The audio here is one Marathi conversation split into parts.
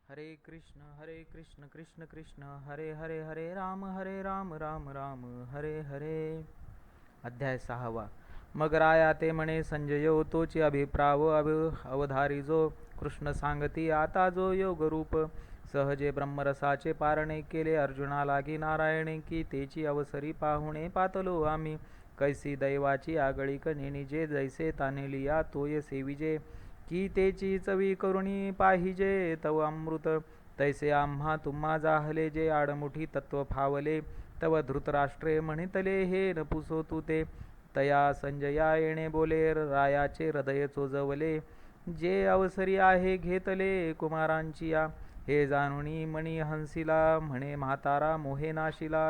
हरे कृष्ण कृष्ण कृष्ण हरे हरे हरे राम राम राम हरे हरे. अध्याय 6. मग राया ते म्हणे संजयो तोची अभिप्राव अवधारिजो कृष्ण सांगती आता जो योग रूप सहजे ब्रह्मरसाचे पारणे केले अर्जुना लागी नारायणे की तेची अवसरी पाहुणे पातलो आम्ही कैसी दैवाची आगळीक नेनिजे जैसे तानेलिया तोय सेविजे की तेची चवी करुणी पाहिजे तव अमृत तैसे आम्हा तुम्हा जाहले जे आडमुठी तत्व फावले तव धृतराष्ट्रे म्हणितले हे नपुसो तू ते तया संजया येणे बोले रायाचे हृदय चोजवले जे अवसरी आहे घेतले कुमारांची या हे जाणुनी मणी हंसीला म्हणे म्हातारा मोहे नाशिला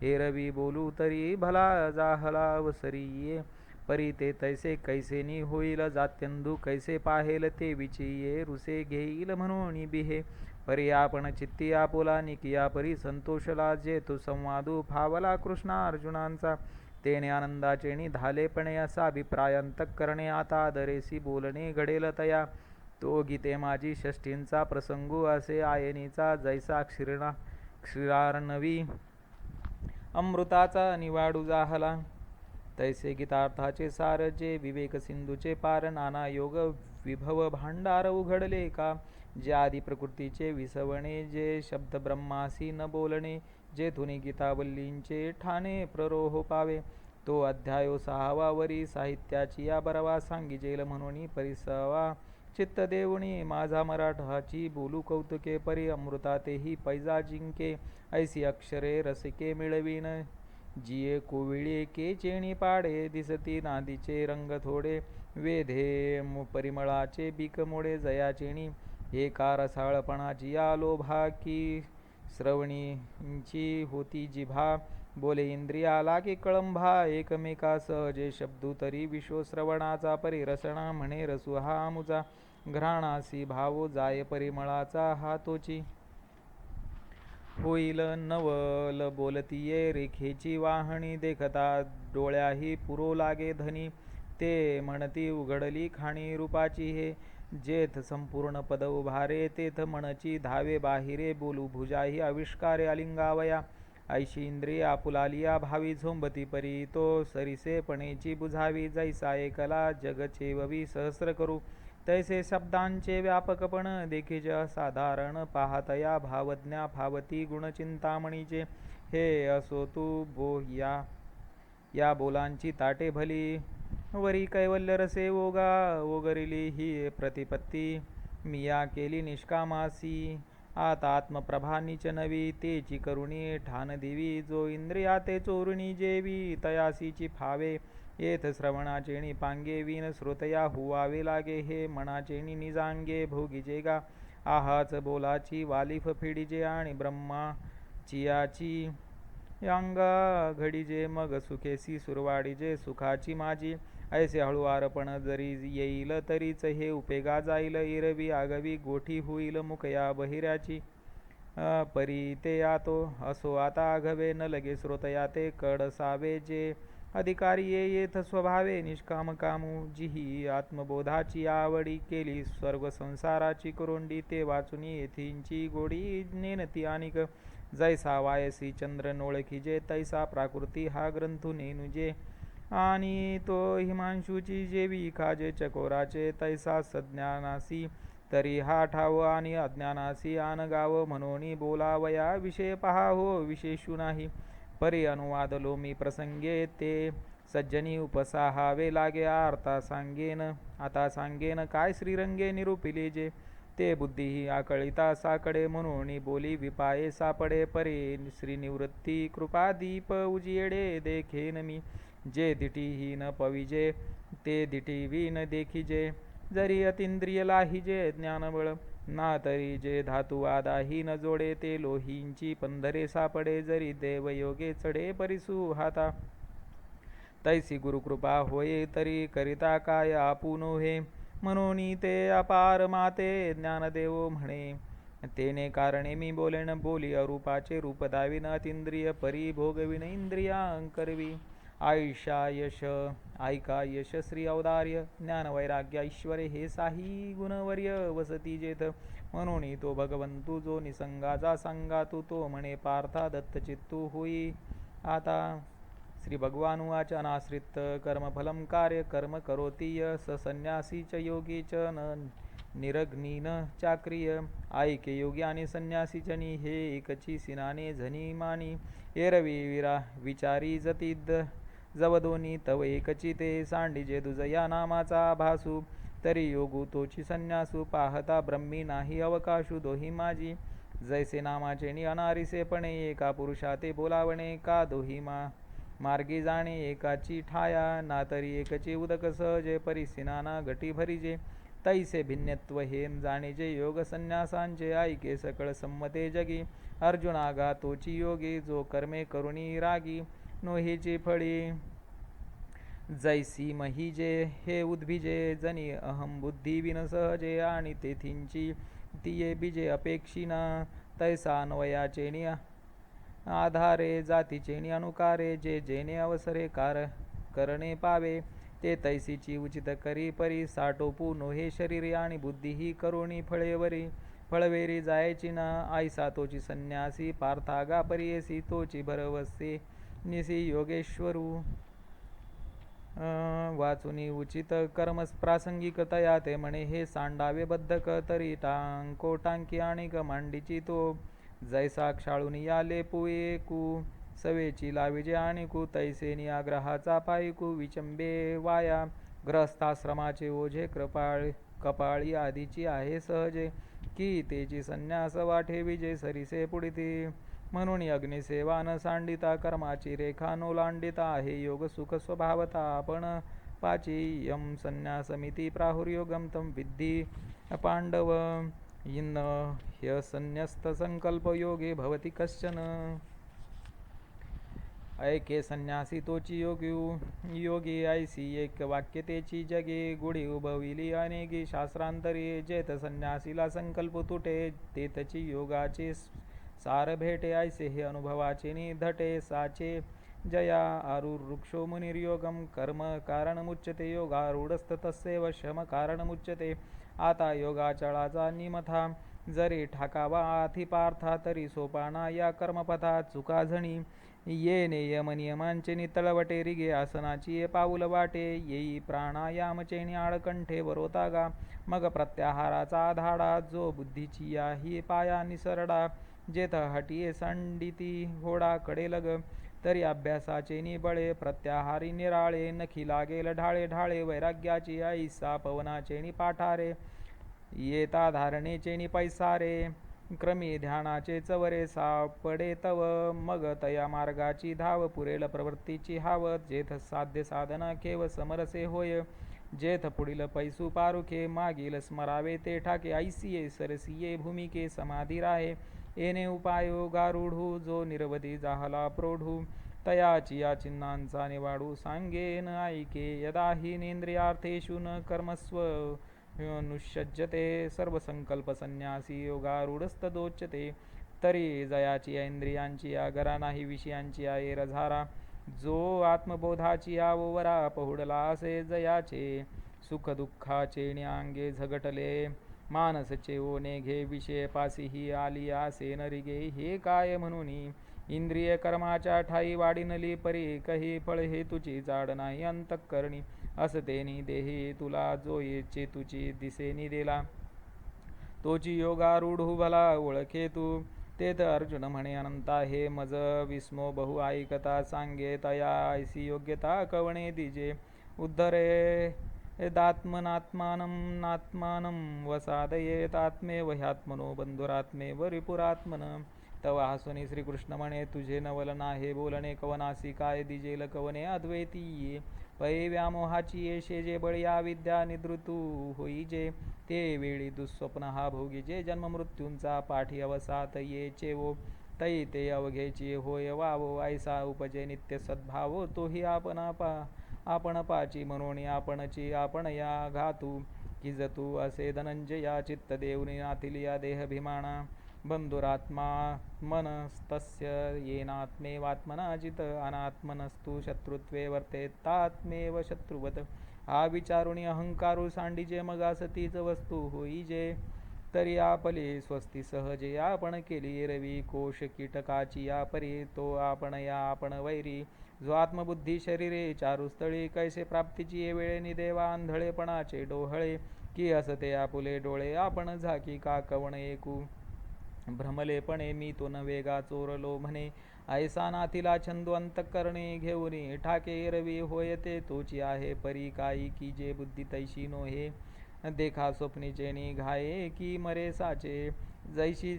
एरवी बोलू तरी भला जाहला अवसरी ये परी ते तैसे कैसेनी होईल जात्यंधू कैसे पाहेल ते विचिये रुसे घेईल म्हणून बिहे परी आपण चित्ती आपुला निकिया परी संतोषला जे तो संवादू फावला कृष्णा अर्जुनांचा तेने आनंदाचे धालेपणे असा अभिप्रायांतक करणे आता आदरेसी बोलणे घडेल तया तो गीते माझी षष्ठींचा प्रसंगू असे आयनीचा जैसा क्षीरार्णवी अमृताचा निवाडू जाहला तैसे गीतार्थाचे सार जे विवेक सिंधूचे पार नाना योग विभव भांडार उघडले का जे आदी प्रकृतीचे विसवणे जे शब्द ब्रह्मासी न बोलणे जे धुनी गीतावल्लींचे ठाणे प्ररोह पावे तो अध्यायो 6 वरी साहित्याची या बरवा सांगिजेल म्हणून परिसवा चित्त देवणी माझा मराठाची बोलू कौतुके परी अमृता तेही पैजा जिंके ऐसी अक्षरे रसिके मिळवीन जिये कोविळे के चेणी पाडे दिसती नादीचे रंग थोडे वेधे परिमळाचे बीक मोडे जया चेणी एका रसाळपणाची या लोभा की श्रवणींची होती जिभा बोले इंद्रियाला की कळंभा एकमेका सहजे शब्दू तरी विश्वश्रवणाचा परिरसणा म्हणे रसू हा मुजा घ्राणासी भावो जाय परिमळाचा हातोची होईल नवल बोलतीये रेखेची वाहणी देखता डोळ्याही पुरो लागे धनी ते म्हणती उघडली खाणी रूपाची हे जेथ संपूर्ण पद उभारे तेथ म्हणची धावे बाहिरे बोलू भुजाही आविष्कारे अलिंगावया ऐशी इंद्रिय आपुलालिया भावी झोंबती परी तो सरिसेपणेची बुझावी जैसा एकला जगचेववी सहस्र करू तैसे शब्दांचे व्यापकपण देखीज साधारण पाहतया भावज्ञा फावती गुणचिंतामणीचे हे असो तू या बोलांची ताटे भली वरी कैवल्य रसे ओगरिली ही प्रतिपत्ती मिया केली निष्कामासी आता आत्मप्रभा निच नवी तेची करुणी ठाण दिवी जो इंद्रिया ते चोरुणी जेवी तयासीची फावे येथ श्रवणाचेणी पांगे विन श्रोतया हुवावे लागे हे मनाचेणी निजांगे भोगीजे गा आहाच बोलाची वालिफ फिडीजे आणि ब्रह्माचियाची अंगा घडीजे मग सुखेसी सुरवाडीजे सुखाची माझी ऐसे हळुवारपण जरी येईल तरीच हे उपेगा जाईल इरवी आगवी गोठी होईल मुकया बहिऱ्याची परी ते यातो असो आता आघवे न लगे श्रोतया ते कडसावे जे अधिकारी येथ स्वभावे निष्काम कामू जिही आत्मबोधाची आवडी केली सर्व संसाराची कुरोंडी ते वाचुनी येथींची गोडी नेनती आणिक जैसा वायसी चंद्र नोळखीजे तैसा प्राकृती हा ग्रंथू नेनुजे आणि तो हिमांशूची जेवी खाजे चकोराचे तैसा सज्ञानासी तरी हा ठाव आणि अज्ञानासी आन गाव म्हणून बोलावया विषय पहा हो विशेषू नाही परी अनुवादलो मी प्रसंगे ते सज्जनी उपसाहावे लागे आता सांगेन काय श्रीरंगे निरूपिले जे ते बुद्धीही आकळिता साकडे म्हणून बोली विपाये सापडे परे श्रीनिवृत्ती कृपादीप उजियडे देखेन मी जे दिटीही न पविजे ते दिटीवी न देखिजे जरी अतिंद्रिय लाहिजे ज्ञानबळ ना तरी जे धातुवादाही न जोडे ते लोहींची पंधरे सापडे जरी देवयोगे चढे परिसू हाता तैसी गुरुकृपा होये तरी करिता काय आपुन हे म्हणून ते अपार माते ज्ञानदेव म्हणे तेने कारणे मी बोलेन बोली अरूपाचे रूप दाविन अतिंद्रिय परी भोगविन इंद्रियांकरवी आयुष्या यश ऐका यश श्री औदार्य ज्ञान वैराग्य ऐश्वर्य हे साही गुणवर्य वसती जेथ म्हणून तो भगवंतू जो निसंगाचा सांगा तो म्हणे पार्था दत्तचित्तू होई आता श्री भगवान उवाच अनाश्रित कर्मफलम कार्य कर्म करोति य स संन्यासी च योगी च न निरग्नी न चाक्रिय ऐके योगी आणि संन्यासी जनी हे एकची सिनाने झनी मानी एरवी विचारी जती जवदोनी तव एकची ते सांडिजे दुज या नामाचा भासू तरी योगू तोची संन्यासू पाहता ब्रह्मी नाही अवकाशू दोही माझी जैसे नामाचे नि अनारिसेपणे एका पुरुषा ते बोलावणे का दोही मार्गी जाणे एकाची ठाया ना तरी एकची उदक सहजे परिसिनाना घटी भरिजे तैसे भिन्नत्व हे जाणीजे योग संन्यासांचे ऐके सकळ संमते जगी अर्जुना गा तोची योगी जो कर्मे करुणी रागी नोहीची फळी जैसी महिजे हे उद्भिजे जनी अहम बुद्धी विन सहजे आणि तेथींची तिये बीजे अपेक्षिना तैसा अन्वयाचे नि आधारे जातीचे नि अनुकारे जे जेने अवसरे करणे पावे ते तैसीची उचित करी परी साटोपू नोहे शरीरी आणि बुद्धी ही करुणी फळवेरी जायची ना ऐसा तोची संन्यासी पार्थागा परियेसी तोची भरवसे निसी योगेश्वरू वाचुनी उचित कर्म प्रासंगिकतया ते म्हणे हे सांडावे बद्धक तरी टांको टांकी आणि मांडीची तो जैसा क्षाळून याले पुएकू सवेची लाविजे आणि कु तैसेनी आग्रहाचा पायकू विचंबे वाया ग्रहस्थाश्रमाचे ओझे कपाळी आदीची आहे सहजे की तेची संन्यास वाठे विजय सरिसे पुढिती म्हणून अग्निसेवा न सांडिता कर्माची रेखा नोलांडिता आहे योग सुख स्वभावता आपण पाची यम संन्यासमिती प्राहुर्योगम तम विद्धी पांडव इन ह्यसन्यस्त संकल्प योगे भवती कश्चन ऐके संन्यासी तोची योगी ऐसी एक वाक्यतेची जगे गुढी उभविली अनेकी शास्त्रांतरी जेथ संन्यासीला संकल्प तुटे तेथची योगाचे सार भेटे ऐसे हे अनुभवाचे निधटे साचे जया आरुरुक्षो मुनिर्योगम कर्म कारणमुच्यते योगारूढस्थ तस्यैव शम कारणमुच्यते आता योगाचळाचा निमथा जरी ठाकावा आथी पार्था तरी सोपाना या कर्मपथा चुका झणी ये नियमनियमांचे नितळवटे रिगे आसनाची ये पाऊल वाटे येई प्राणायामचे आळकंठे वरोतागा मग प्रत्याहाराचा आधाडा जो बुद्धीची या ही पाया निसरडा जेथ हटिये संडिती होडा कडेलग तरी अभ्यासाचे निबळे प्रत्याहारी निराळे नखी लागेल ढाळे ढाळे वैराग्याची ऐसा पवनाचे पाठारे येता धारणेचे नि पैसारे क्रमी ध्यानाचे चवरे सापडे तव मग तया मार्गाची धाव पुरेल प्रवृत्तीची हाव जेथ साध्य साधना केव समरसे होय जेथ पुढील पैसू पारुखे मागील स्मरावे ते ठाके ऐसिये सरसिये भूमिके समाधी राहे येणे उपायो गारुढू जो निरवधी जाहला प्रोढू तयाची या चिन्हांचा निवाडू सांगेन ऐके यदाही नेंद्रियार्थेषु न कर्मस्व नुष्यज्यते सर्वसंकल्प संन्यासी योगारूढस्तदोच्यते तरी जयाची या इंद्रियांची या गरा नाही विषयांची या एरझारा जो आत्मबोधाची या ओवरा पहुडला असे जयाचे सुख दुःखाचे न्यांगे झगटले मानसचे ओने घे विषय पासीही आली आसे नरिगे हे काय म्हणून इंद्रिय कर्माच्या ठाई वाढिनली परी कही फळ हे तुझी जाड नाही अंतःकरणी असतेनी देही तुला जो येचे तुझी दिसेनी दिला तोची योगारूढ भला ओळखे तू तेथ अर्जुन म्हणे अनंता हे मज विस्मो बहु ऐकता सांगे तया ऐसी योग्यता कवणे दिजे उद्धरे दात्मनात्मानं नात्मानं वसादयेतात्मेव ह्यात्मनो बंधुरात्मेव रिपुरात्मन तव हसुनी श्रीकृष्ण म्हणे तुझे नवल नाहे बोलणे कवनासी काय दिजेल कवने अद्वैतीये पै व्यामोहाची येशे जे बळी विद्या निद्रुतू होई जे ते वेळी दुःस्वप्न हा भोगी जे जन्म मृत्यूंचा पाठी अवसात येचे वो तै ते अवघेची होय वावो ऐसा उपजे नित्य सद्भावो तोही आपण पाची म्हणून आपणची आपण या घातू किजतू असे धनंजया चित्त देऊनी नाथिलिया देह भीमाना बंधुरात्मात्मनस्तस्य येनात्मेवात्मना जित अनात्मनस्तु शत्रुत्वे वर्तेतात्मेव शत्रुवत. हा विचारुणी अहंकारू सांडीजे मगास तीच वस्तू होईजे. तरी आपले स्वस्ती सहजे आपण केली रवी कोश कीटकाची या परी तो आपण या आपण वैरी. जो आत्मबुद्धी शरीरे चारुस्थळी कैसे प्राप्तीची ये वेळे निदेवा आंधळेपणाचे डोहळे. की असते आपुले डोळे आपण झाकी का कवण ऐकू. भ्रमलेपणे मी तो नवेगा चोरलो म्हणे. ऐसा नाथिला छंदो अंतःकरणे घेऊनी ठाके रवी होय ते तोची आहे परी काही की जे बुद्धी तैशी नोहे. देखा स्वप्नीचे निघाये की मरे साचे जैशी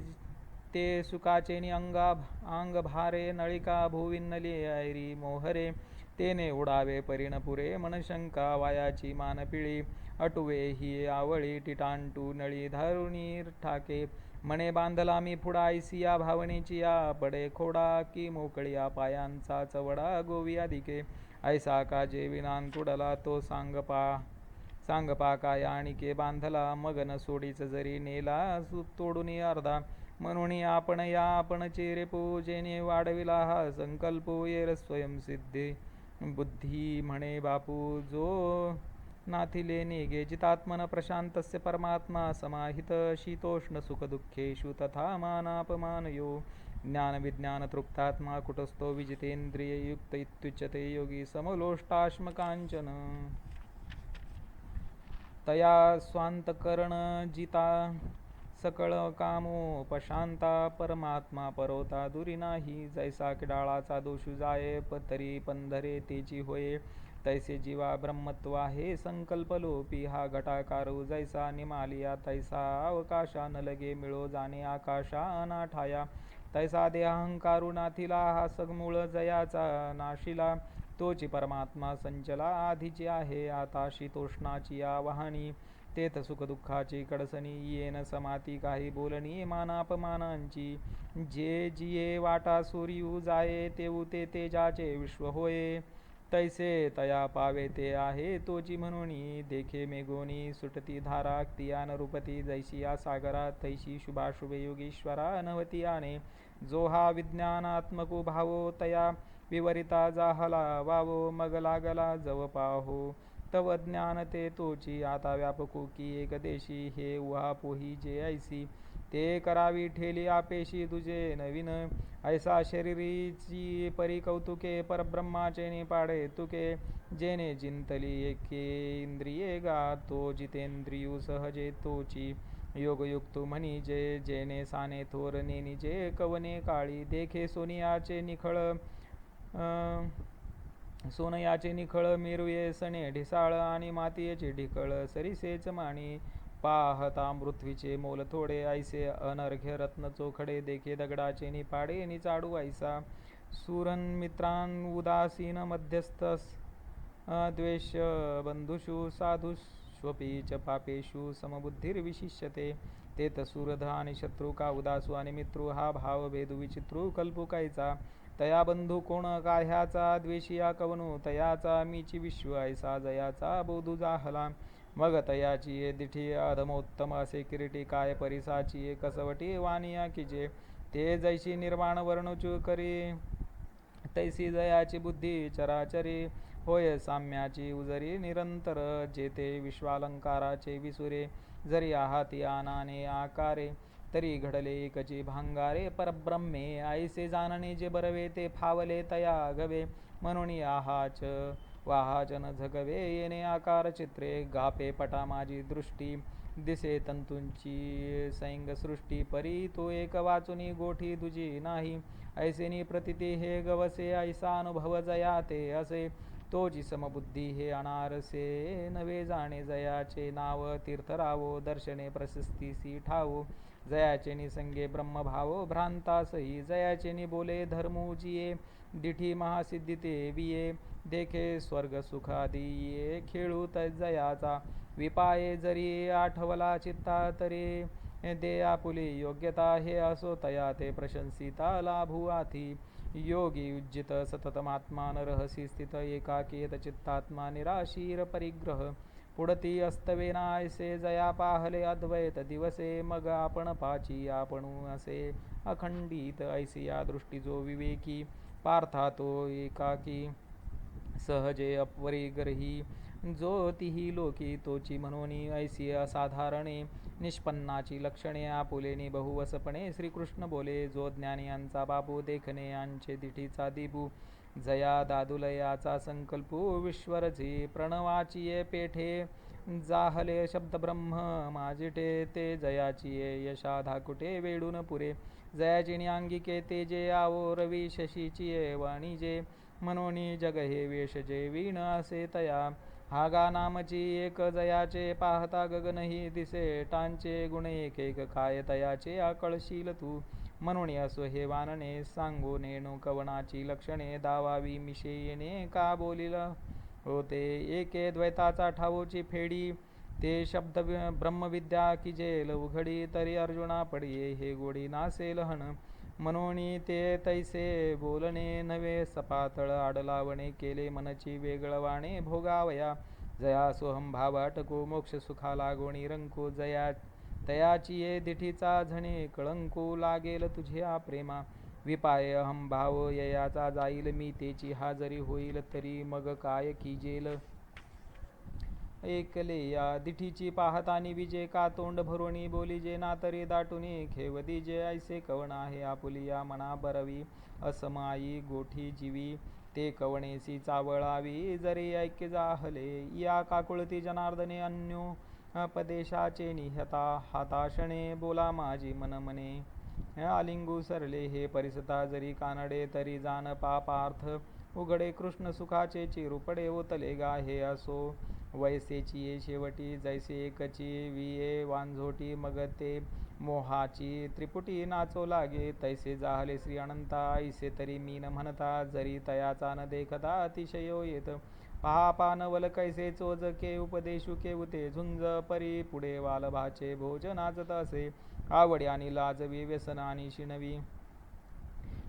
ते सुखाचे अंग भारे नळिका भुविनली ऐरी मोहरे. तेने उडावे परिणपुरे मनशंका वायाची मानपिळी. अटुवे ही आवळी टिटांटू नळी धरुणी ठाके. मणे बांधला मी पुढा ऐसिया भावनेची या पडे खोडा की मोकळिया पायांचा चवडा गोविया दिके. ऐसा का जे विनान तुडला तो सांगपा काय आणिके बांधला मग न सोडीच जरी नेला तोडून अर्धा. म्हणून आपण या आपण चेरे पूजेने वाढविला हा संकल्प येर स्वयंसिद्धी बुद्धी म्हणे बापू जो नाथिले नेगे जितात्मन प्रशांतस्य परमात्मा समाहित शीतोष्ण सुख दुःखेषु तथा मानापमानयो. ज्ञान विज्ञान तृप्तात्मा कुटस्थो विजितेंद्रिय युक्त इत्युच्यते योगी समलोष्टाश्म कांचन. तया स्वांतकरण जिता सकळ कामोपशांता परमात्मा परोता दुरी नाही. जैसा किडाळाचा दोषू जाये तरी पंधरे तेची होये. तैसे जीवा ब्रह्मत्व आहे संकल्प लोपी. हा घटाकारू जैसा निमालिया तैसा अवकाशा न लगे मिळो जाणे आकाशा अनाठाया. तैसा देहाहंकारू नाथिला हा सगमूळ जयाचा नाशिला. तोची परमात्मा संचला आधीची आहे आता शीतोष्णाची या वाहनी. तेथ सुखदुःखाची कडसणी येन समाती काही बोलणी मानापमानांची. जे जिये वाटा सूर्यू जाये तेऊ ते तेजाचे विश्व होये. तैसे तया पावे ते आहे तोची म्हणून देखे मेघोनी सुटती धारा तिया नरुपती. जैसी या सागरा तैशी शुभाशुभे योगीश्वरा नवती आणे. जो हा विज्ञानात्मको भावो तया विवरिता जाहला वावो. मग लागला जव पाहो तव ज्ञान ते तोची आता व्यापको की एकदेशी. हे उहापोही जे ऐसी ते करावी ठेली आपेशी तुझे नवीन. ऐसा शरीरीची परी कौतुके परब्रह्माचे निपाडे तुके. जेने जिंतली एके इंद्रिये गा तो जितेंद्रियू सहजे तोची. योगयुक्तू म्हणी जे जेने साने थोर नेनी जे कवने काळी. देखे सोनयाचे निखळ मेरुये सणे ढिसाळ आणि मातीयेचे ढिकळ सरीसेच माणी. पाहता पृथ्वीचे मोल थोडे ऐसे अनर्घ्य रत्न चोखडे. देखे दगडाचे निपाडे निचाडू ऐसा. सुरन मित्रान उदासीन मध्यस्थस द्वेष बंधुषु साधुष्वपी च पापेषु समबुद्धिर्विशिष्यते. तेथ सुरध आणि शत्रू का उदासू आणि मित्रू हा भाव भेदू विचित्रू कल्पू कैचा. तया बंधू कोण काह्याचा द्वेषिया कवनू तयाचा मीची विश्व ऐसा जयाचा बोधू जाहला. मग तयाची ये दिठी अधमोत्तम असे किरीटी काय परिसाची ये कसवटी वानिया किजे. ते जैशी निर्वाण वर्णुचू करी तैसी जयाची बुद्धी चराचरी. होय साम्याची उजरी निरंतर जेते विश्वालंकाराचे विसुरे. जरी आहाती आनाने आकारे तरी घडले एकची भांगारे. परब्रह्मे ऐसे जाणणे जे बरवे ते फावले तया गवे. म्हणून आहाच वाहाच न झगवे येणे आकार चित्रे. गापे पटा माझी दृष्टी दिसे तंतूंची सैंग सृष्टी. परी तो एक वाचुनी गोठी दुजी नाही. ऐसेनी प्रतिती हे गवसे ऐसा अनुभव जया ते असे. तोची समबुद्धी हे अनारसे नवे जाणे. जयाचे नाव तीर्थरावो दर्शने प्रशस्तीसी ठावो. जयाचे निसंगे ब्रह्मभावो भ्रांतासही. जयाचे निबोले धर्मू जिये दिठी महासिद्धी ते विये. देखे स्वर्ग सुखादिये खेळू जयाचा. विपाये जरी आठवला चित्ता तरी दे आपुली योग्यता. हे असो तया ते प्रशंसिता लाभू आथी. योगी उज्जित सततमात्मान रहसी स्थित एकाकीयत चित्तात्मा निराशीर परिग्रह. पुढती अस्तवेना ऐसे जया पाहले अद्वैत दिवसे मग आपण पाची आपणू असे अखंडित ऐसी या दृष्टी जो विवेकी पार्था तो एकाकी सहजे अपवरी ग्रही जो तिही लोकी तोची मनोनी ऐसी असाधारणे निष्पन्नाची लक्षणे आपुलेनी बहुवसपणे श्रीकृष्ण बोले जो ज्ञानी यांचा बापू देखणे यांचे दिठीचा दिबू जया दादुलयाचा संकल्पू विश्वरची प्रणवाची ये पेठे जाहले शब्द ब्रह्म माझिटे ते जयाची ये यशा धाकुटे वेडून पुरे जयाची अंगिके ते जे आवो रवी शशीची ये वाणी जे मनोनी जग हे वेश जे वीण असे तया हागा नामची एक जयाचे पाहता गगनही दिसे टांचे गुण एक एक काय तयाचे आकळशील तू म्हणून असो हे वानने सांगो नेणो कवनाची लक्षणे दावावी मिशेयने का बोलिला होते एके द्वैताचा ठावोची फेडी ते शब्द ब्रह्मविद्या की जेल उघडी तरी अर्जुना पडिये हे गोडी नासेल हन मनोनी ते तैसे बोलणे नवे सपातळ आडलावणे केले मनची वेगळवाणे भोगावया जया सोहम भाव अटको मोक्ष सुखा लागोणी रंको जया तयाची ये दिठीचा झणे कळंको लागेल तुझ्या प्रेमा विपाय अहम भाव ययाचा जाईल मी तेची हाजरी होईल तरी मग काय कीजेल एकले या दिठीची पाहतानी विजे का तोंड भरोणी बोली जे ना तरी दाटुनी खेवदी जे ऐसे कवण आहे आपुली या मना बरवी असमाई गोठी जीवी ते कवणेसी चावळावी जरी ऐक्य जाहले या काकुळती जनार्दने अन्यो पदेशाचे निहता हाताशणे बोला माझी मन मने आलिंगू सरले हे परिसता जरी कानडे तरी जान पापार्थ उघडे कृष्ण सुखाचे चिरुपडे ओतले गा हे असो वैसेची ये शेवटी जैसे एकची विये वांझोटी मग ते मोहाची त्रिपुटी नाचो लागे तैसे जाहले श्री अनंता ऐसे तरी मी न म्हणता जरी तयाचा न देखता अतिशयो येत पहा पानवल कैसे चोजके उपदेशु केवते झुंज परी पुढे वालभाचे भोजनाचत असे आवडी आणि लाजवी व्यसन आणि शिणवी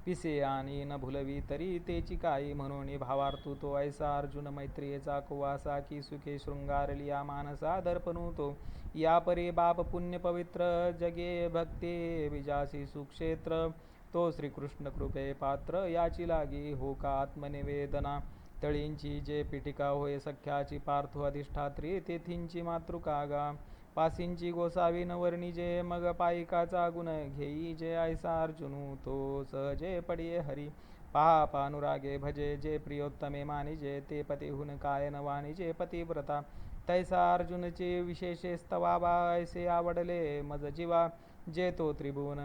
पिसे आणि न भुलवी तरी तेची काही म्हणून भावार्थू तो ऐसा अर्जुन मैत्रियेचा कुवासा की सुखे शृंगारलिया मानसा दर्पणू तो या परी बाप पुण्य पवित्र जगे भक्ती विजासी सुक्षेत्र तो श्रीकृष्ण कृपे पात्र याची लागी हो का आत्मनिवेदना तळींची जे पिटिका होय सख्याची पार्थो अधिष्ठात्री तेथींची मातृका गा पासींची गोसावी नवर्णी जे मग पायिकाचा गुण घेई जे ऐसा अर्जुनू तो सहजे पडिये हरी पहा पानुरागे भजे जे प्रियोत्तमे मानिजे ते पतिहुन काय न वाणिजे पतिव्रता तैसा अर्जुनचे विशेषे स्तवाबा ऐसे आवडले मज जीवा जे तो त्रिभुवन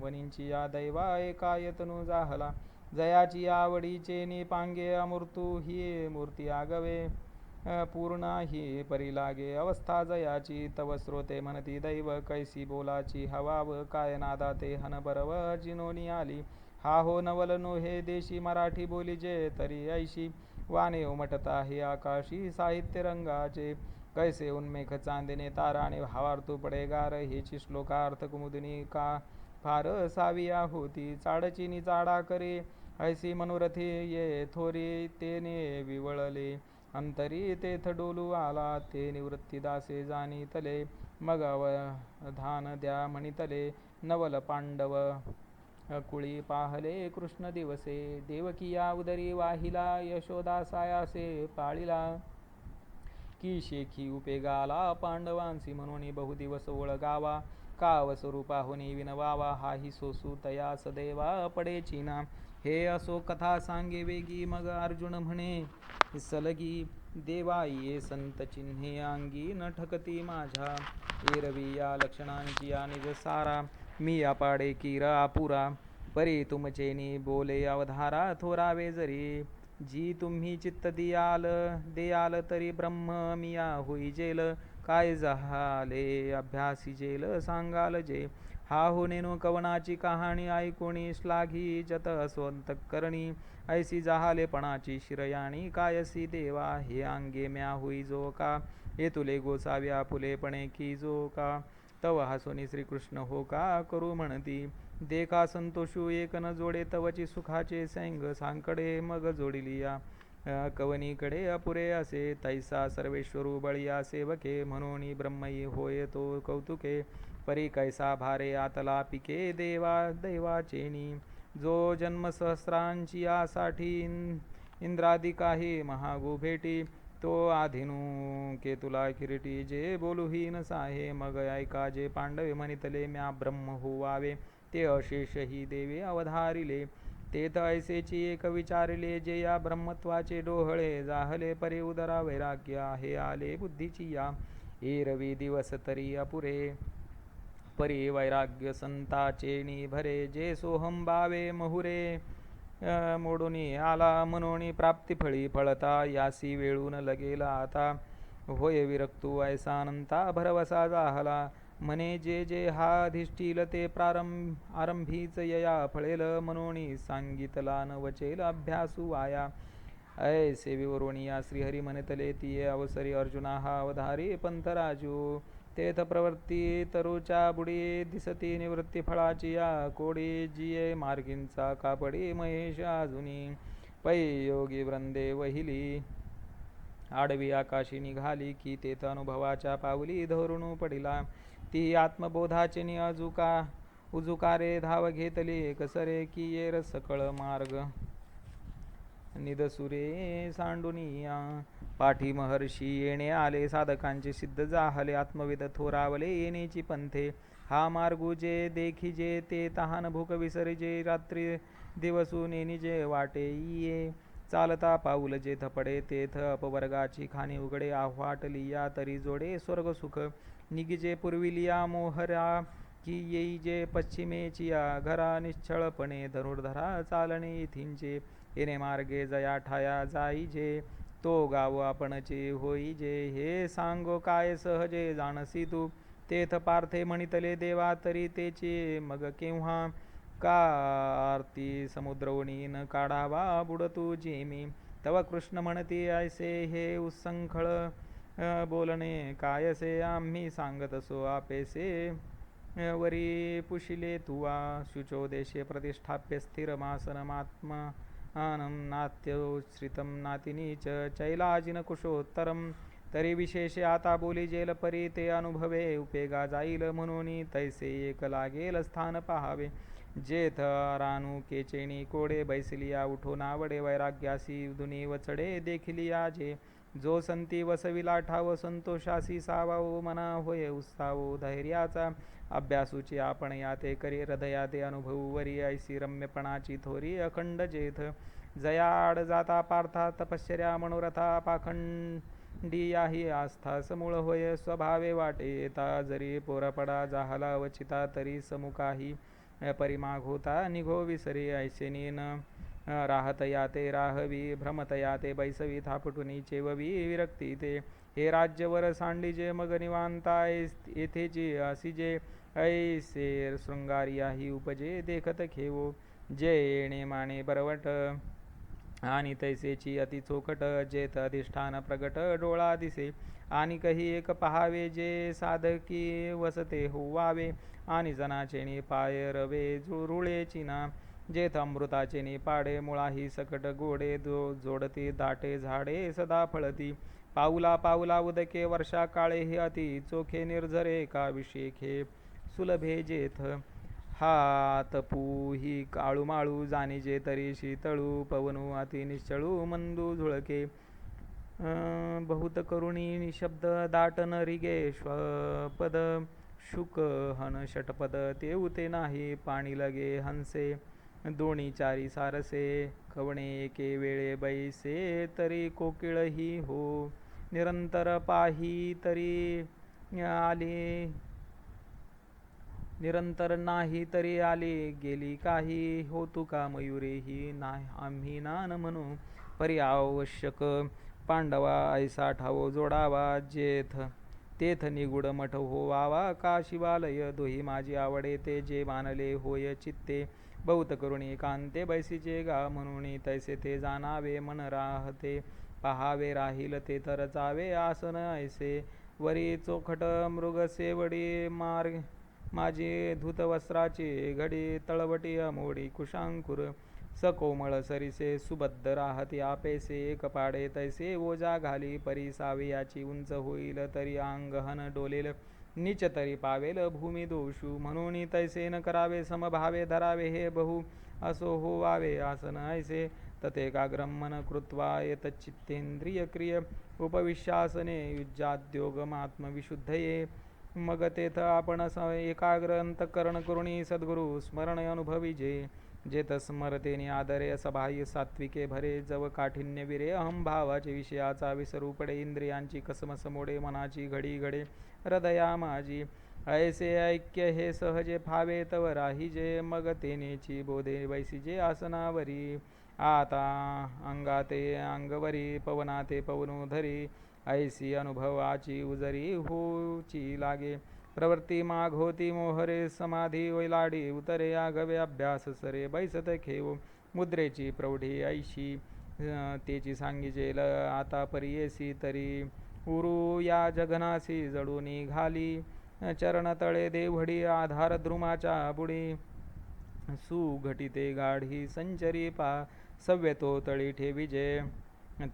वनींची या दैवा एकायतनु जाहला जयाची आवडीचे निपांगे अमृतू ही मूर्ती आगवे पूर्णा ही परिलागे अवस्था जयाची तव श्रोते म्हणती दैव कैसी बोलाची हवाव काय नादा ते हन बरव जिनोनी आली हा हो नवल नो हे देशी मराठी बोली जे तरी ऐशी वाने उमटता हे आकाशी साहित्य रंगाचे कैसे उन्मेख चांदणे ताराने भावार्थू पडे गार हेची श्लोकार्थ कुमुदिनी का फार साविया होती चाडचिनी चाडा करे ऐसी मनोरथी ये थोरी तेने विवळले अंतरी तेथ डोलू आला ते निवृत्ती दासे जाणी तले मग अवधान द्या म्हणितले नवल पांडव कुळी पाहले कृष्ण दिवसे देवकिया उदरी वाहिला यशोदा सायासे पाळिला की शेखी उपेगाला पांडवांसी म्हणून बहुदिवस ओळगावा काव स्वरूपा होनी विनवावा हाही सोसू तया सदैवा पडे चिना हे असो कथा सांगे वेगी मग अर्जुन म्हणे सलगी देवा ये संत चिन्हे अंगी न ठकती माझ्या एरवी या लक्षणांची आणि सारा मी अपाडे कीर आपुरा परी तुमचेनी बोले अवधारा थोरावे जरी जी तुम्ही चित्त देयाल तरी ब्रह्म मिया होई जेल काय जहाले अभ्यासी जेल सांगाल जे हा हो नेनो कवनाची कहाणी ऐकोणी श्लाघी जत स्वंत करणी ऐसी जहालेपणाची शिरयाणी कायसी देवा हे अंगे म्या होई जो का हे तुले गोसाव्या फुलेपणे की जो का तव हसोनी श्रीकृष्ण हो का करू म्हणती देखा संतोषू एक न जोडे तवची सुखाचे सैंग सांकडे मग जोडिलिया कवनीकडे अपुरे असे तैसा सर्वेश्वरू बळिया सेवके म्हणून ब्रह्मई होय तो कौतुके परी कैसा भारे आतला पिके दैवाचेनी जो जन्म सहस्रांची यासाठी इंद्रादी काही महागो भेटी तो आधिनू के तुला किरीटी जे बोलूहीन साहे मग ऐका जे पांडवे म्हणितले म्या ब्रह्म होवावे ते अशेष ही देवे अवधारिले तेथ ऐसेची एक विचारिले जे या ब्रह्मत्वाचे डोहळे जाहले परे उदरा वैराग्य आहे आले बुद्धीची या एरवी दिवस तरी अपुरे परी वैराग्य संताचे भरे जे सोहम बावे महुरे मोडूनी आला मनोनी प्राप्तिफळी फळता यासी वेळून लगेला आता होय विरक्तू ऐसानंता भरवसा जाहला म्हणे जे जे हा अधिष्ठील ते आरंभीच यया फळेल मनोनी सांगितला न वचेल अभ्यासू वाया ऐसे विवरोनिया श्रीहरी म्हणतले तिये अवसरी अर्जुना हा अवधारी पंथराजू तेथ प्रवृत्ती तरुच्या बुडी दिसती निवृत्ती फळाची या कोडी जिये मार्गींचा कापडी महेश अजुनी पै योगी वृंदे वहिली आडवी आकाशी निघाली की तेथ अनुभवाच्या पावली धोरणू पडिला ती आत्मबोधाचे उजुकारे धाव घेतली कसरे की येर सकळ मार्ग निदसुरे सांडुनिया पाठी महर्षी येणे आले साधकांचे सिद्ध जाहले आत्मविद थोरावले येण्याची पंथे हा मार्गू जे देखिजे ते तहान भूक विसरिजे रात्री दिवसू नेनिजे वाटे ये चालता पाऊल जे थपडे तेथ अपवर्गाची खाणी उघडे आव्हाटलिया तरी जोडे स्वर्ग सुख निगिजे पूर्विलिया मोहरा की येई जे पश्चिमेचिया घरा निश्चळपणे धनुर्धरा चालणे इथिंचे येणे मार्गे जया ठाया जाईजे तो गाव आपणचे होईजे हे सांगो काय सहजे जाणसी तू तेथ पार्थे म्हणितले देवा तरी तेचे मग केव्हा का आरती समुद्रवणीन काढावा बुडतू जेमी तव कृष्ण म्हणती ऐसे हे उत्संखळ बोलणे कायसे आम्ही सांगत असो आपेसे वरी पुशिले तुवा शुचो देशे प्रतिष्ठाप्य स्थिरमासनमात्मा आनं नात्योश्रितं नातिनीच चैलाजिन कुशोत्तरम तरी विशेषे आता बोली जेल परी ते अनुभवे उपेगा जाईल म्हणून तैसे एक लागेल स्थान पहावे जेथ रानू केचेणी कोडे बैसलिया उठो नावडे वैराग्यासी दुनी वचडे देखिलिया जे जो संती वसविला ठाव संतोषासी सावाओ मना होय उत्साहो धैर्याचा अभ्यासूची आपण याते करी हृदयाते अनुभवू वरी ऐसी रम्यपणाची थोरी अखंड जेथ जयाड जाता पार्था तपश्चर्या मनोरथा पाखंडी याही आस्था समूळ होय स्वभावे वाटे येता जरी पोरपडा जाहला वचिता तरी समुखाही परिमाग होता निघो विसरी ऐसे न राहत याते राहवी भ्रमत याते बैसवी थापटुनी चेववी विरक्ती ते हे राज्यवर सांडीजे मग निवांता येथेची असिजे ऐसे शृंगारियाही उपजे देखत खेवो जे येणे माने बरवट आणि तैसेची अति चोखट जेथ अधिष्ठान प्रगट डोळा दिसे आणि कही एक पहावे जे साधकी वसते होवावे आणि जनाचेनी पाय रवे रुळे चिना जेथ अमृताचेनी पाडे मुळाही सकट गोडे जोडती दाटे झाडे सदा फळती पाऊला पाऊला उदके वर्षा काळे हे अति चोखे निर्झरे का विषेखे सुलभे जेथ हात पूही काळूमाळू जाणीजे तरी शीतळू पवनू अति निश्चळू मंदू झुळके बहुत करुणी निशब्द दाटन रिगे श्वपद शुक हन षटपद ते उते नाही पाणी लगे हंसे दोणी चारी सारसे खवणे एके वेळे बैसे तरी कोकिळही हो निरंतर पाही तरी आले निरंतर नाही तरी आले गेली काही होतू का मयुरे ही नाही आम्ही नान म्हणू परी आवश्यक पांडवा ऐसा ठावो जोडावा जेथ तेथ निगुड मठ होवावा का शिवालय दोही माझी आवडे ते जे मानले होय चित्ते बहुत करुणी कांते बैसीचे गा म्हणून तैसे ते जाणावे मन राहते पहावे राहील ते तर जावे आसन ऐसे वरी चोखट मृग सेवडी माझी धूत वस्त्राची घडी तळवटी अमोडी कुशांकुर सकोमळ सरिसे सुबद्ध राहती आपेसे कपाडे तैसे ओजा घाली परिसावे याची उंच होईल तरी अंगहन डोलेल नीच तरी पावेल भूमी दोषू म्हणून तैसे न करावे समभावे धरावे हे बहु असो होवावे आसन ऐसे तथेकाग्रम मन कृत्वा एतच्चित्तेंद्रिय क्रिय उपविश्यासने युज्याद्योगमात्मविशुद्धये मग तेथ आपण एकाग्र अंतःकरण करुणी सद्गुरु स्मरण अनुभविजे जेथ स्मरतेने आदरे असबाह्य सात्विके भरे जव काठिन्य विरे अहम भावाचे विषयाचा विसरू पडे इंद्रियांची कसमस मोडे मनाची घडी घडे हृदया माझी ऐसे ऐक्य हे सहजे फावे तव राहिजे मग तेनेची बोधे वैसिजे आसनावरी आता अंगाते अंगवरी पवनाते पवनोधरी ऐसी अनुभवाची उजरी होची लागे प्रवृत्ती माग होती मोहरे समाधी ओलाडी उतरे आगवे अभ्यास सरे बैसत खेव मुद्रेची प्रौढी ऐशी तेची सांगिजेल आता परियेसी तरी उरू या जगनासी जडूनी घाली चरण तळे देवढी आधार द्रुमाच्या बुडी सुघटिते गाढी संचरी पा सव्यतो तळी ठेविजे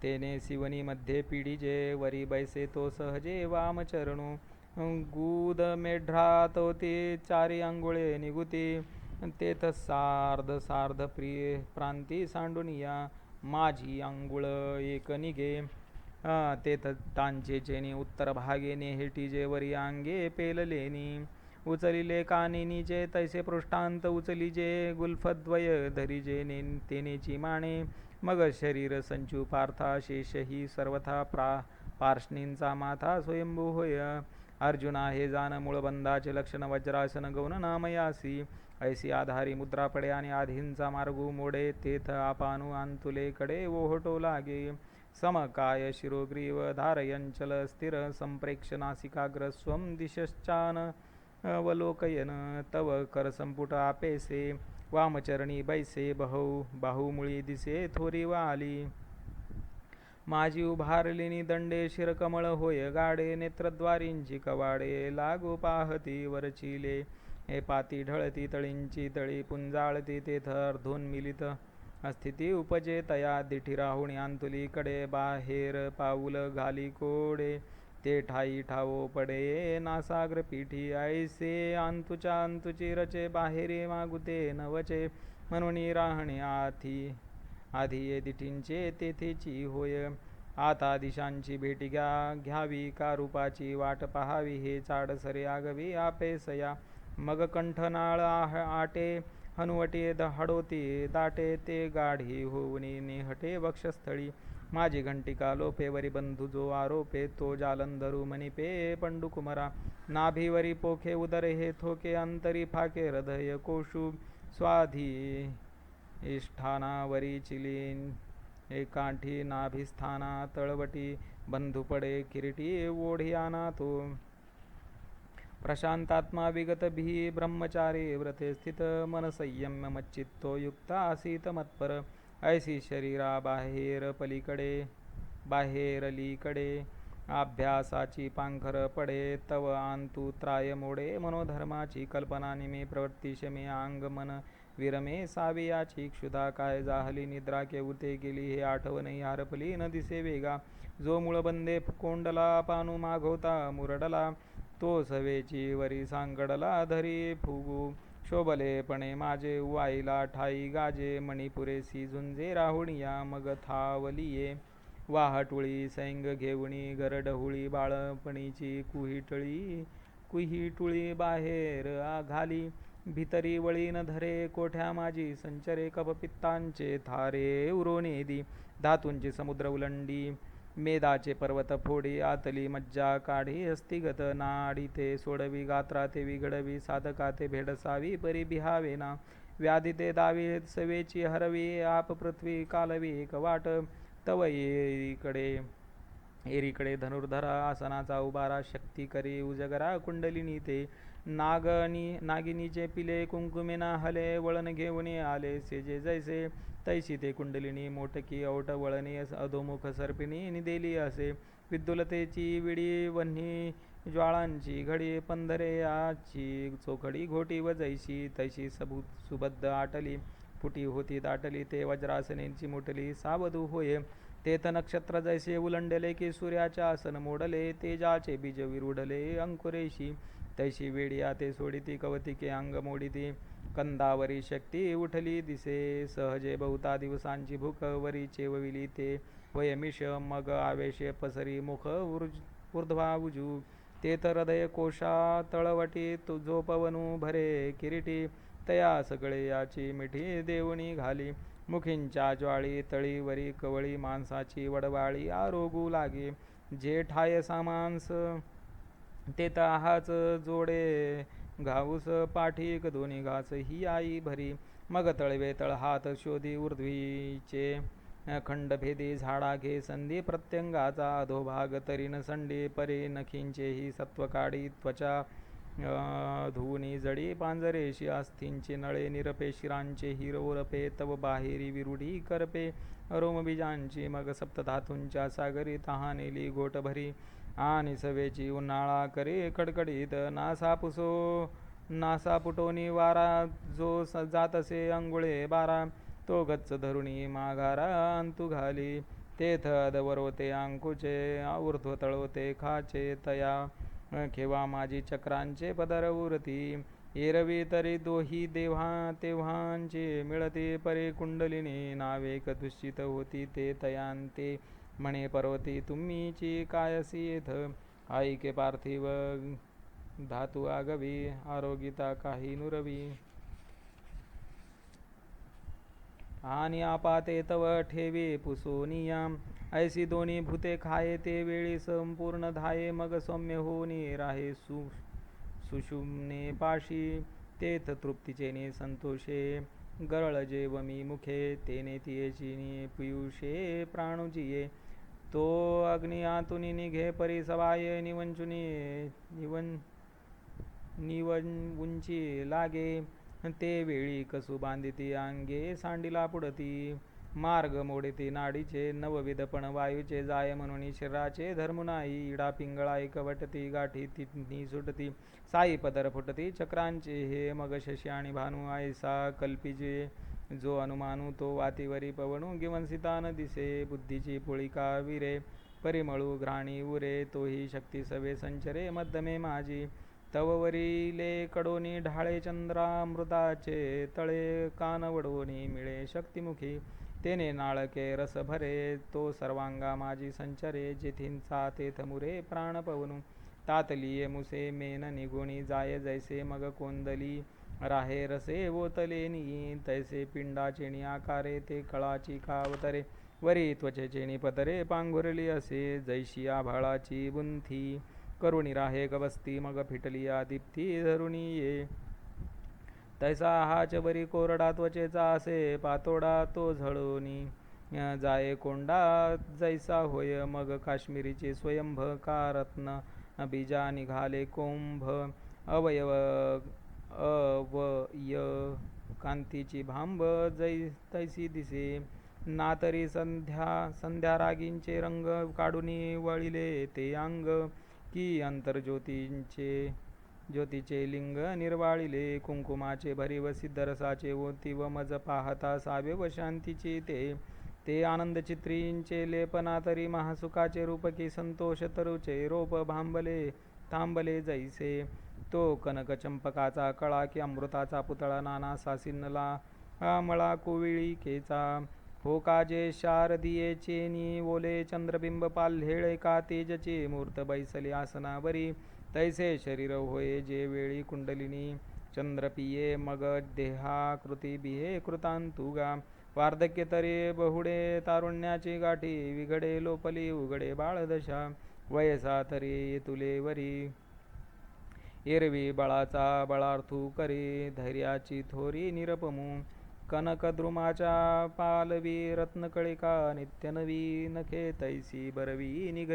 तेने शिवनी मध्ये पिढीजे वरी बैसे तो सहजे वामचरणू गुद मेढ्रातो ते चारी अंगुळे निगुती तेथ सार्ध सार्ध प्रिय प्रांती सांडुनिया माझी अंगुळ एक निगे तेथ टांचे चेनी उत्तर भागे नेहेटीजे वरी अंगे पेललेनी उचलिले कानिनीचे तैसे पृष्ठांत उचलिजे गुल्फद्वय धरिजे तेनेची माणे मग शरीर संचू पार्था शेष ही सर्वथा पार्ष्णींचा माथा स्वयंभू होय अर्जुना हे जाण मूळबंधाचे लक्षण वज्रासन गौन नामयासी ऐसी आधारी मुद्रा पडे आणि आधींचा मार्गू मोडे तेथ आपानु अंतुले कडे ओहटो लागे समकाय शिरोग्रीव धारयंचल स्थिर संप्रेक्ष नासिकाग्र स्वम दिशश्चान अवलोकयन तव कर संपुट आपेसे वामचरणी बैसे बाहुमुळी दिसे थोरी वाली माझी उभारलिनी दंडे शिरकमळ होय गाडे नेत्रद्वारींची कवाडे लागू पाहती वरचिले हे पाती ढळती तळींची तळी पुंजाळती तेथ अर्धोन्मिलित अस्थिती उपजे तया दिठी राहुणी अंतुली कडे बाहेर पाऊल घाली कोडे ते ठाई ठावो पडे नासाग्र पीठी ऐसे अंतुच्या अंतुची रचे बाहेरी मागुते नवचे म्हणून राहणे आधी ये दिठींचे तेथेची होय आता दिशांची भेटी घ्यावी का रूपाची वाट पहावी हे चाड सरे आगवी आपेसया मग कंठनाळ आटे हनुवटी हडोती दाटे ते गाढी होऊनी निहटे वक्षस्थळी माझी घंटिका लोपेवरी बंधू जो आरोपे तो जालंधरू मणिपे पंडुकुमरा नाभीवरी पोखे उदर हे थोके अंतरी फाके हृदय कोशु स्वाधी इष्ठानावरी चिलीन एकांठी नाभिस्थाना तळवटी बंधुपडे किरीटी ओढियाना तो प्रशांतात्मा विगत भी ब्रह्मचारी व्रते स्थित मन संयम्य मच्चित्तो युक्ता आसीत मत्पर ऐसी शरीरा बाहेर पलीकडे बाहेरलीकडे अभ्यासाची पांखर पडे तव आंतू त्राय मोडे मनोधर्माची कल्पना निमे प्रवृत्तीशमे अंग मन विरमे सावियाची क्षुधा काय जाहली निद्रा केवते गेली हे आठवणी हारपली न दिसे वेगा जो मूळ बंदे कोंडला पानू मागवता मुरडला तो सवेची वरी सांगडला धरी फुगू शोभलेपणे माझे वाईला ठाई गाजे मणिपुरेसी झुंजे राहुणिया मग थावलिये वाहटुळी सैंग घेऊणी गरडहुळी बाळपणीची कुहीटुळी बाहेर घाली भितरी वळी न धरे कोठ्या माझी संचरे कपपित्तांचे थारे उरोनेदी धातूंची समुद्र उलंडी मेदाचे पर्वत फोडी आतली मज्जा काढी हस्तिगत नाडी ते सोडवी गात्रा ते विघडवी साधका ते भेडसावी परी बिहावेना व्याधी ते दावी सवेची हरवी आप पृथ्वी कालवी एक वाट तव एरीकडे धनुर्धरा आसनाचा उबारा शक्ती करी उजगरा कुंडलिनी ते नागिनीचे पिले कुंकुमेना हले वळण घेऊन आले सेजे जैसे तैसी ते कुंडलिनी मोटकी औट वळणी अधोमुख सर्पिणी निदेली असे विद्युलतेची विडी वन्ही ज्वाळांची घडी पंधरे आची चोखडी घोटी व जैशी तैशी सुबद्ध आटली फुटी होती दाटली ते वज्रासने चिमुटली सावधू होय. तेथ नक्षत्र जैसे उलंडले की सूर्याच्या आसन मोडले. तेजाचे बीज विरुडले अंकुरेशी तैशी वेडिया ते सोडिती कवतिके अंग मोडिती. कंदावरी शक्ती उठली दिसे सहजे बहुता दिवसांची भूक वरी चेवविली ते वयमिष मग आवेशे पसरी मुख ऊर्ध्वा उजू. तेथ हृदय कोशा तळवटी झोपवनू भरे किरीटी. तया सगळे याची मिठी देवणी घाली. मुखींच्या ज्वाळी तळीवरी कवळी मांसाची वडवाळी आरोगू लागे. जे ठाय सामांस तेथ हाच जोडे घाऊस पाठीक दोन्ही घास ही आई भरी. मग तळवे तळ हात शोधी ऊर्ध्वीचे खंडभेदी झाडा घे संधी प्रत्यंगाचा अधोभाग तरीन संडी परी नखींचेही सत्व काढी त्वचा धुवनी जडी पांजरेशी अस्थींचे नळे निरपे शिरांचे हिरोरपे तव बाहेरी विरुढी करपे रोमबीजांची मग सप्तधातूंच्या सागरी तहानेली घोटभरी आणि सवेची उन्हाळा करे कडकडीत नासापुटोनी वारा जो जातसे अंगुळे बारा तो गच्च धरुणी माघारा अंतू घाली. तेथ अधवरोते अंकुचे ऊर्ध्व तळवते खाचे तया केव्हा माझी चक्रांचे पदर उरती. एरवी तरी दोही तेव्हांचे मिळती परी कुंडलिनी नावेक दुश्चित होती ते तयांते म्हणे पर्वती तुम्हीची कायसी येथ ऐके पार्थिव धातू आगवी आरोगिता काही नुरवी. आणि आपाते तव ठेवे पुसोनिया ऐसी दोन्ही भूते खाये ते वेळी संपूर्ण धाये मग सौम्य होनी राहे सुषुम्ने पाशी. तेथ तृप्तीचेने संतोषे गरळ जेवमी मुखे तेने तियेचिनी पियुषे प्राणुजिये. तो अग्नि आतुनी निघे परी सवाय निवंची लागे. ते वेळी कसू बांधिती अंगे सांडिला पुढती. मार्ग मोडिती नाडीचे नवविधपण वायूचे जाय म्हणून शरीराचे धर्म नाही. इडा पिंगळा एकवटती गाठी तिन्ही सुटती साई पदर फुटती चक्रांचे हे मग शशी आणि भानू ऐसा कल्पिजे जो अनुमानू तो वातीवरी पवनू गिवंसिता न दिसे. बुद्धीची पुळिका विरे परिमळू घ्राणी उरे तोही शक्ती सवे संचरे मध्यमे माझी. तववरीले कडोनी ढाळे चंद्रामृताचे तळे कानवडोनी मिळे शक्तिमुखी. तेने नाळके रस भरे तो सर्वांगा माझी संचरे. जेथींचा तेथ मुरे प्राण पवनू तातलिये मुसे मेन निगुणी जाय जैसे मग कोंदली राहे रसे ओतलेनी. तैसे पिंडाचेणी आकारे ते कळाची कावतरे वरी त्वचेचेणी पतरे पांघुरली असे जैशी आभाळाची बुंथी. करुणी राहे गवस्ती मग फिटलिया दीप्ती धरुणी ये. तैसा हाच वरी कोरडा त्वचेचा असे पातोडा तो झळोनी जाये कोंडा जैसा होय. मग काश्मीरीचे स्वयंभ का रत्न बीजा निघाले कोंभ अवयव कांतीची भांब तैसी दिसे. नातरी संध्या रागींचे रंग काढुनी वळिले ते अंग की ज्योतीचे लिंग निर्वाळिले. कुंकुमाचे भरीव सिद्धरसाचे ओती व मज पाहता सावे व शांतीची ते आनंद चित्रींचे लेपना तरी महासुखाचे रूप की संतोष तरुचे रोप थांबले जैसे. तो कनक चंपकाचा कळा की अमृताचा पुतळा नाना सासिनला मळा कोविळिकेचा हो काजे शारदियेचेनी ओले चंद्रबिंब पाल्हेळे का तेजचे मूर्त बैसले आसनावरी. तैसे शरीर होय जे वेळी कुंडलिनी चंद्रपिये मग देहाकृती बिहे कृतांतुगा. वार्धक्य तरी बहुडे तारुण्याची गाठी विघडे लोपली उघडे बाळदशा. वयसा तरी तुले वरी एरवी बळाचा बळार्थू करी धैर्याची थोरी निरपमू. कनकद्रुमाच्या पालवी रत्नकळिका नित्य नवी नखे तैसी बरवी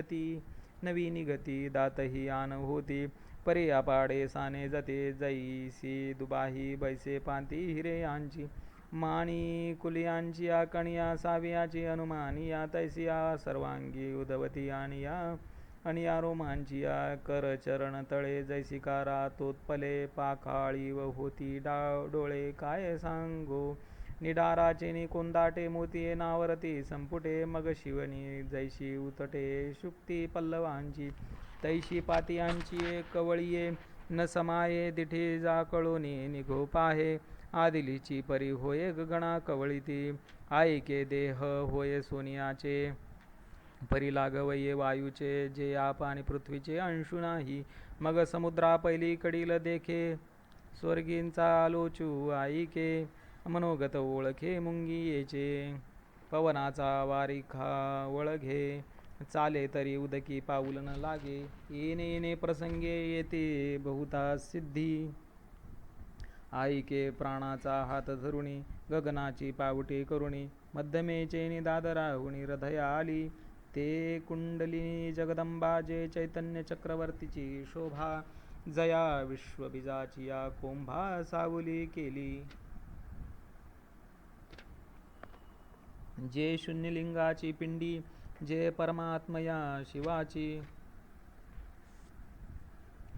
नवी निघती. दातही आन होती परी अपाडे साने जते जैसी दुबाही बैसे पांती हिरे यांची. माणी कुलियांची कणिया सावियाची अनुमानिया तैसिया सर्वांगी उदवती आणि रोमांचिया. कर चरण तळे जैसिकारा तोत्पले पाखाळी व होती डोळे काय सांगो. निडाराचे नि कोंदाटे मोती नावरती संपुटे मग शिवनी जैशी उतटे शुक्ती पल्लवांची तैशी पातियांची कवळीये न समाये दिठे जाकळोनी निघो पाहे आदिलीची परी होय गगना कवळीती आईके देह होय सोनियाचे परी लागवये वायूचे जे आप आणि पृथ्वीचे अंशु नाही मग समुद्रा पहिली कडील देखे स्वर्गींचा आलोचू आईके मनोगत ओळखे मुंगियेचे पवनाचा वारिखा वळघे चाले तरी उदकी पाऊल न लागे येणे येणे प्रसंगे येते बहुता सिद्धी आईके प्राणाचा हात धरुणी गगनाची पावटे करुणी मध्यमेचे निदादराहुणी हृदया आली ते कुंडलिनी जगदंबा जे चैतन्य चक्रवर्तीची शोभा जया विश्वबीजाची या कोंभा सावली केली जे शून्यलिंगाची पिंडी जे परमात्मया शिवाची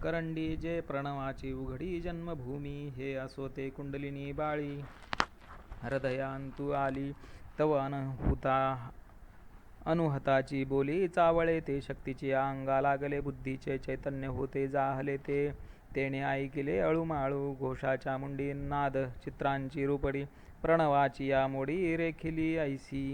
करंडी जे प्रणवाची उघडी जन्मभूमी हे असो ते कुंडलिनी बाळी हृदयांतू आली तव अनुहताची बोली चावळे ते शक्तीचे अंगा लागले बुद्धीचे चैतन्य होते जाहले ते तेने ऐकिले अळूमाळू घोषाच्या मुंडी नाद चित्रांची रूपडी प्रणवाची या मोडी रेखिली ऐसी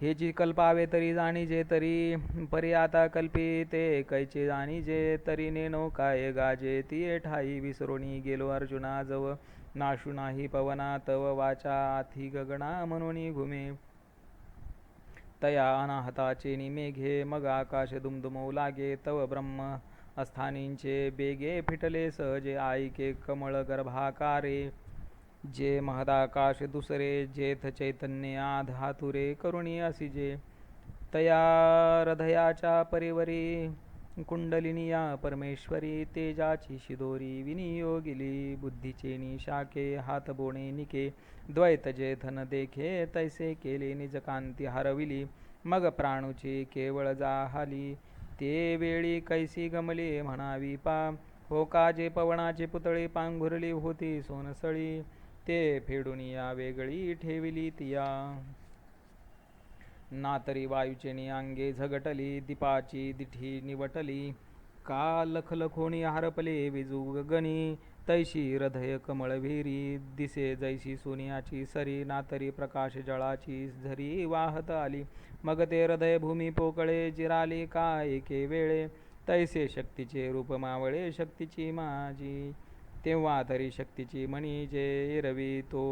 हे जी कल्पावे तरी जाणीजे तरी परी आता कल्पी ते कैचे जाणीजे तरी नेनो काय गाजे ती ठाई विसरोणी गेलो अर्जुना जव नाशू नाही पवना तव वाचा आथी गगना म्हणून घुमे तया अनाहताचे निमेघे मग आकाश दुमदुमो लागे तव ब्रह्म अस्थानींचे बेगे फिटले सहजे आईके कमळ गर्भाकारे जे महदाकाश दुसरे जेथ चैतन्य आधातुरे करुणी असिजे तया हृदयाच्या परिवरी कुंडलिनिया परमेश्वरी तेजाची शिदोरी विनियोगिली बुद्धीचे निशाखे हात बोणे निके द्वैत जेथ न देखे तैसे केले निजकांती हरविली मग प्राणूची केवळ जाहाली ते वेळी कैसी गमले म्हणावी पा हो का जे पवनाची पुतळी पांघुरली होती सोनसळी ते फेडून या वेगळी ठेविली तिया नातरी वायूचे अंगे झगटली दीपाची दिठी निवटली का लखलखोणी हरपले विजू गगनी तैशी हृदय कमळभेरी दिसे जैशी सोनियाची सरी नातरी प्रकाश जळाची झरी वाहत आली मग ते हृदय भूमी पोकळे जिराली का एके वेळे तैसे शक्तीचे रूप मावळे शक्तीची माझी तेव्हा तरी शक्तीची म्हणी जे एरवी तो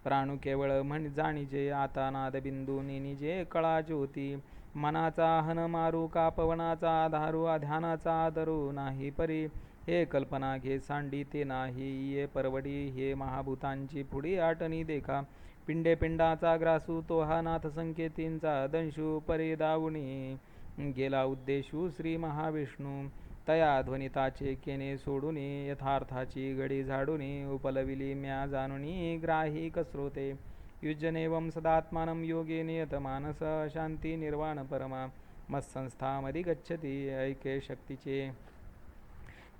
प्राणू केवळ म्हण जाणीजे आता नादबिंदू निजे कळा ज्योती मनाचा हन मारू का पवनाचा धारू ध्यानाचा आदरू नाही परी हे कल्पना घे सांडी ते नाही ये परवडी हे महाभूतांची पुढी आटणी देखा पिंडे पिंडाचा ग्रासू तो हा नाथ संकेतींचा दंशू परी दावणी गेला उद्देशू श्री महाविष्णू तया ध्वनिताचे केने सोडूनी यथार्थाची घडी झाडूनी उपलविली म्या जाणुनी ग्राही स्रोते युजनेवम सदात्मानं योगे नियतमानस शांती निर्वाण परमा मत्संस्थामधी गच्छती ऐके शक्तीचे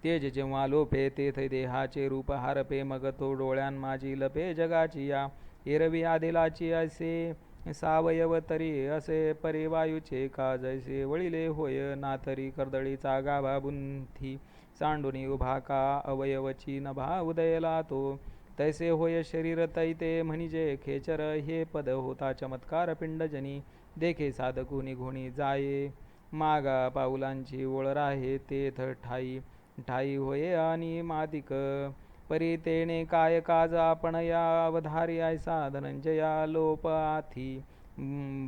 तेज जेव्हा लोपे तेथ देहाचे रूप हारपे मग तो डोळ्यां माझी लपे जगाची या एरवी आदिलाची असे सावयव तरी असे परिवायूचे का जैसे वळिले होय नातरी कर्दळीचा गाभा बुंथी सांडुनी उभा का अवयवची नभा उदयला तो तैसे होय शरीर तैते म्हणजे खेचर हे पद होता चमत्कार पिंडजनी देखे साधकू निघोणी जाये मागा पाऊलांची ओळ राहे तेथ ठाई ठाई होय आणि मादिक परी तेने काय काज आपण या अवधारी ऐसा धनंजया लोप आथी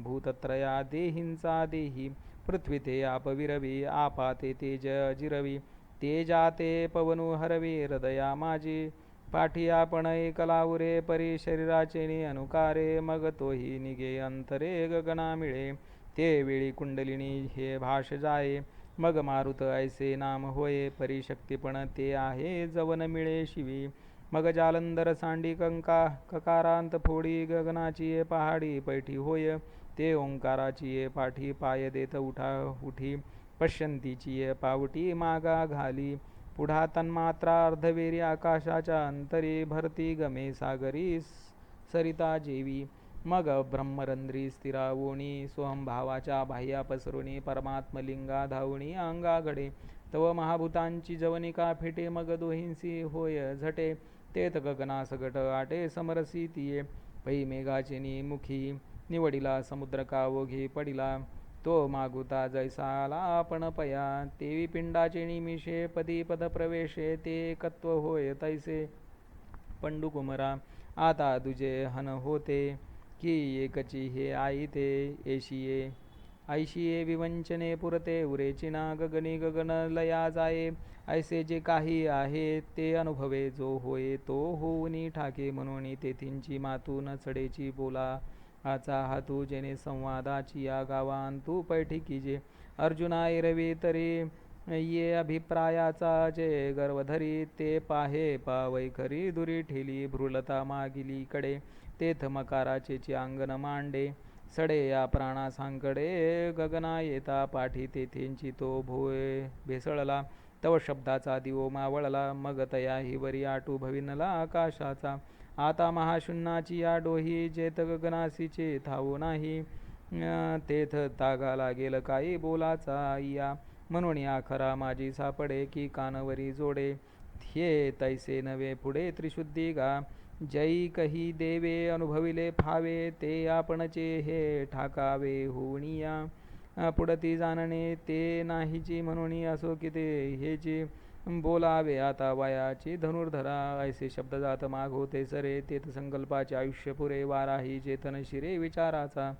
भूतत्रया देहींचा देही पृथ्वी ते आप विरवी आपा ते तेज जिरवी तेजाते पवनु हरवी हृदया माझी पाठी आपण एकलावरे परी शरीराचे नि अनुकारे मग तोही निगे अंतरे गगना मिळे ते वेळी कुंडलिनी हे भाष जाये मग मारुत ऐसे नाम होय परी शक्तीपण ते आहे जवन मिळे शिवी मग जालंधर सांडी कंका ककारांत फोडी गगनाची पहाडी पैठी होय ते ओंकाराची पाठी पाय देत उठा उठी पश्यंतीची पावटी मागा घाली पुढा तन्मात्रा अर्धवेरी आकाशाच्या अंतरी भरती गमे सागरी सरिता जेवी मग ब्रह्मरंध्री स्थिरावोणी स्वयंभावाच्या बाह्या पसरुणी परमात्मलिंगा धावणी अंगाघडे तव महाभूतांची जवनिका फिटे मग दोहिंसी होय झटे तेत गगनास गट आटे समरसी तिये पै मेघाचे निमुखी निवडिला समुद्र कावोघी पडिला तो मागुता जैसाला आपण पया तेवी पिंडाचे निमिषे पदी पद प्रवेशे ते एकत्व होय तैसे पंडुकुमरा आता तुझे हन होते की एकची हे आई ते येशिये ऐशिये विवंचने पुरते उरेचिना गगनी गगन लया जाये ऐसे जे काही आहे ते अनुभवे जो होय तो होऊनी ठाके म्हणून तेथींची मातून चढेची बोला आचा हातू जेने संवादाची या गावान तू पैठिकी जे अर्जुना एरवी तरी ये अभिप्रायाचा जे गर्वधरी ते पाहे पावैखरी दुरी ठेली भ्रुलता मागिली कडे तेथ मकाराचे अंगण मांडे सडे या प्राणा सांकडे गगना येता पाठी तेथेंची तो भोय भेसळला तव शब्दाचा दिवो मावळला मग तया हिवरी आटू भविनला आकाशाचा आता महाशून्याची या डोही जेत गगनासीचे थावो नाही तेथ तागा लागेल काही बोलाचा या म्हणून या खरा माझी सापडे की कानवरी जोडे हे तैसे नवे पुढे त्रिशुद्धी गा जै कही देवे अनुभविले फावे ते आपणचे हे ठाकावे होणिया पुढती जाणणे ते नाहीची म्हणून असो की ते हे जे बोलावे आता वयाची धनुर्धरा ऐसे शब्द जात माग होते सरे तेथ संकल्पाचे आयुष्य पुरे वाराही चेतन शिरे विचाराचा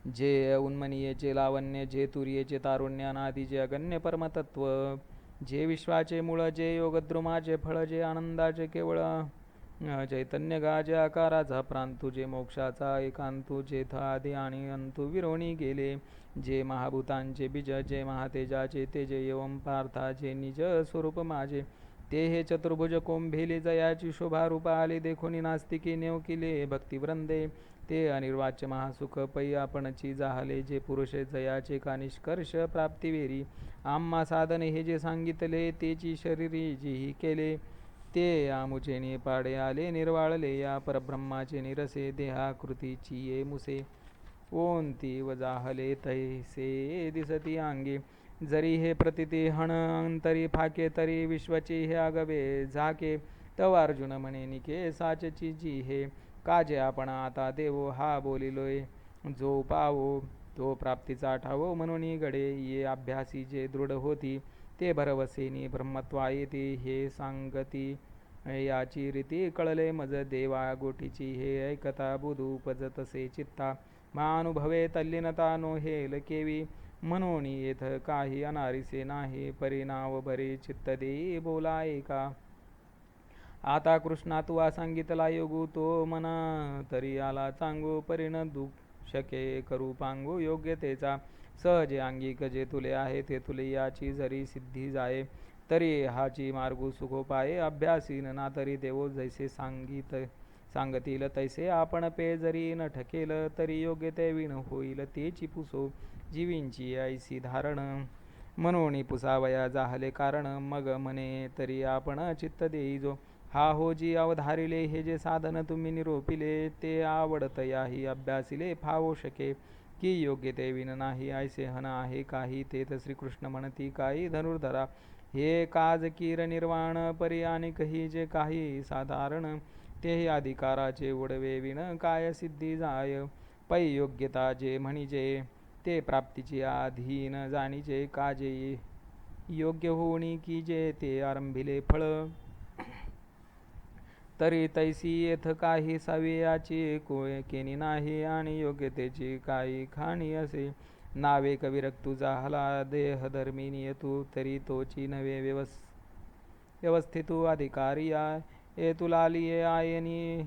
जे उन्मनीयेचे लावण्य जे तुर्येचे तारुण्य अनादीचे अगण्य परमतत्व जे विश्वाचे मूळ जे योगद्रुमाचे फळ जे आनंदाचे केवळ चैतन्य गाजे आकाराचा प्रांतू जे मोक्षाचा एकांतू जेथ आधी आणि अंतू विरोणी गेले जे महाभूतांचे बीज जे महातेजाचे तेजे एवं पार्था जे निज स्वरूप माझे ते हे चतुर्भुज कोंभेले जयाची शोभा रूपा आले देखोनी नास्तिकी नेवकिले भक्तिवृंदे ते अनिर्वाच्य महासुख पै आपणची जाहले जे पुरुष जयाचे का निष्कर्ष प्राप्तिवेरी आम्हा साधन हे जे सांगितले तेची शरीरी जी केले ते आमुचे पाडे आले निर्वाळले या परब्रह्माचे निरसे देहाकृतीची ये मुसे ओंती वजाहले तैसे दिसती अंगे जरी हे प्रतिती हण अंतरी फाके तरी विश्वची हे आगवे झाके तव अर्जुन म्हणे निके साचची जी हे काजे आपण आता देवो हा बोलिलोय जो पावो तो प्राप्तीचा ठावो म्हणून गडे ये अभ्यासी जे दृढ होती ते भरवसेनी ब्रह्मत्वा येते हे सांगती याची रीती कळले मज देवा गोठीची हे ऐकता बुधू उपजतसे चित्ता महानुभवे तल्लीनता नो हेल केवी म्हणून येथ काही अनारिसे नाही परिणाव भरे चित्त देई बोला एका आता कृष्णा तुवा सांगितला योगू तो मना तरी आला चांगू परिण शके करू पांगू योग्यतेचा सहजे अंगिक जे तुले आहे ते तुले याची जरी सिद्धी जाये तरी हाची मार्गू सुखोपाये अभ्यासीन ना तरी देवो जैसे सांगतील तैसे आपण पे जरी न ठकेल तरी योग्य ते विण होईल तेची पुसो जीवींची ऐसी धारण म्हणून पुसावया जाहले कारण मग म्हणे तरी आपण चित्त देईजो हा हो जी अवधारिले हे जे साधन तुम्ही निरोपिले ते आवडत याही अभ्यासिले फावो शके की योग्य ते विन नाही ऐसे हन आहे काही तेथ श्रीकृष्ण म्हणती काही धनुर्धरा हे काज कीर निर्वाण परी आणि कही जे काही साधारण तेही अधिकाराचे उडवे विण काय सिद्धी जाय पै योग्यता जे म्हणिजे ते प्राप्तीचे अधीन जाणीचे काजे योग्य होणी की जे ते आरंभिले फळ तरी तैसी येथ काही सवियाची केनी नाही आणि योग्यतेची काही खाणी असे नावे कविरक्तू जाहला देहधर्मी नियतू तरी तोची नवे व्यवस्थितू अधिकारी ये तुला लिये आयनी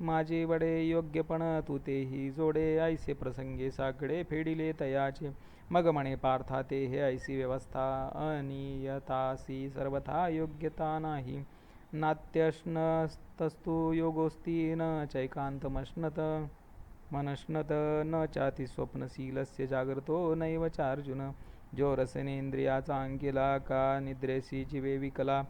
माझे वडे योग्यपण तू तेही जोडे ऐसे प्रसंगे साकडे फेडिले तयाचे मग म्हणे पार्था ते हे ऐसी व्यवस्था अनियतासी सर्वथा योग्यता नाही नात्यश्नस्तस्तु योगोस्ती न चैकान्तमश्नत मनश्नत न चाति स्वप्नशीलस्य जागृतो नैव चार्जुन जो रसने इंद्रियाचा अंकिला का निद्रेसी जीवे विकला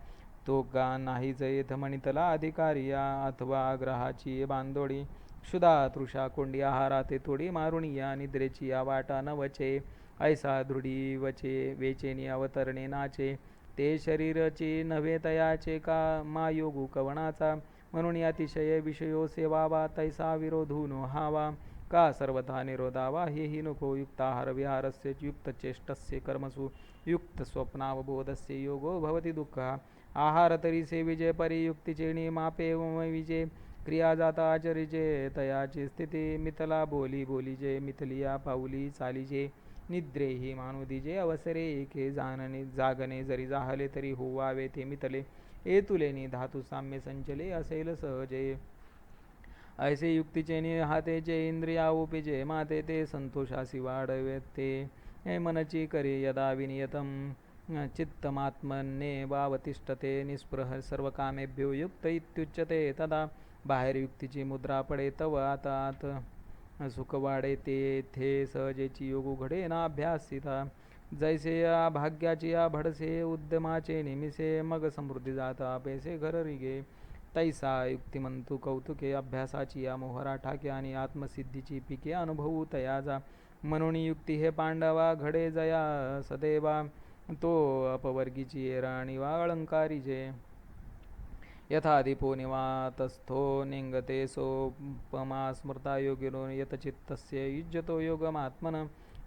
तो का नाही जयेथ म्हणितला अधिकारी या अथवा ग्रहाची बांधोडी क्षुधा तृषा कोंडी आहारा ते तोडी मारुणी या निद्रेची या वाटा न वचे ऐसा दृढी वचे वेचेनी अवतरणे नाचे ते शरीरची नव्हे तयाचे का मायोगू कवणाचा म्हणून अतिशय विषयो सेवावा तैसा विरोधू नो हावा का सर्वथा निरोधावा हेही नको युक्ताहार विहारस्य युक्तचेष्टस्य कर्मसु युक्तस्वप्नावबोधस्य योगो भवति दुःखः आहार तरी सेविजे परियुक्तीचे नियमापे विजे क्रिया जाता आचरिजे तयाची स्थिती मितला बोली बोलीजे मिथलिया पाऊली चालीजे निद्रे ही मानू दिजे अवसरे एके जागणे जरी जाहले तरी होवावे ते मितले एतुलेनी धातू साम्य संचले असेल सहजे ऐसे युक्तीचे हातेचे इंद्रिया उपिजे माते ते संतोषासी वाढवे ते मनची करे यदा विनियतम चित्तमात्मने वावतिष्ठते निस्पृह सर्व कामेभ्यो युक्त इत्युच्यते तदा बाहेर युक्तीची मुद्रा पडे तव आता आत सुख वाढे ते सहजेची योग उघडे ना अभ्यासिता जैसे या भाग्याची या भडसे उद्यमाचे निमिसे मग समृद्धी जाता पैसे घर रिगे तैसा युक्तिमंतू कौतुके अभ्यासाची या मोहरा ठाके आणि आत्मसिद्धीची पिके अनुभवू तयाजा म्हणून युक्ती हे पांडवा घडे जया सदैवा तो अपवर्गीची राणी वा अलंकारीजे यथा दीपो निवातस्थो निंगते सोपमा स्मृता योगिनो यतचित्तस्य युज्यतो योगमात्मन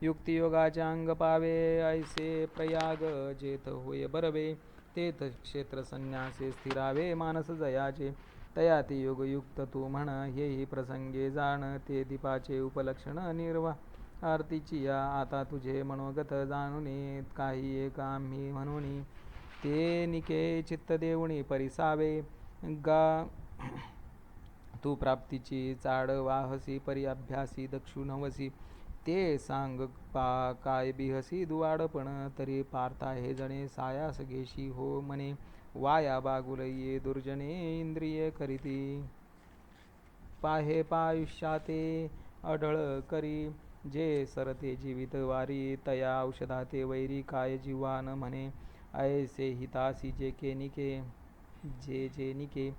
युक्तियोगाचे अंग पावे ऐसे प्रयाग जेथ होय बरवे तेथ क्षेत्र संन्यासे स्थिरावे मानस जयाचे तयाती योगयुक्त तू म्हण हेही प्रसंगे जाण ते दीपाचे उपलक्षण निर्वा आरतीची या आता तुझे मनोगत जाणून काही एक आम्ही म्हणून ते निके चित्त देऊणी परिसावे गा तू प्राप्तीची चाड वाहसी परी अभ्यासी दक्षु नवसी ते सांग काय बिहसी दुवाडपण तरी पार्था हे जणे सायास घेशी हो मने वाया बागुलये दुर्जने इंद्रिये करीती पाहे पायुष्याते अढळ करी जे सरते जीवित वारी तया औषधाते वैरी काय जीवान म्हणे ऐसे हितासी जे के निके जे निके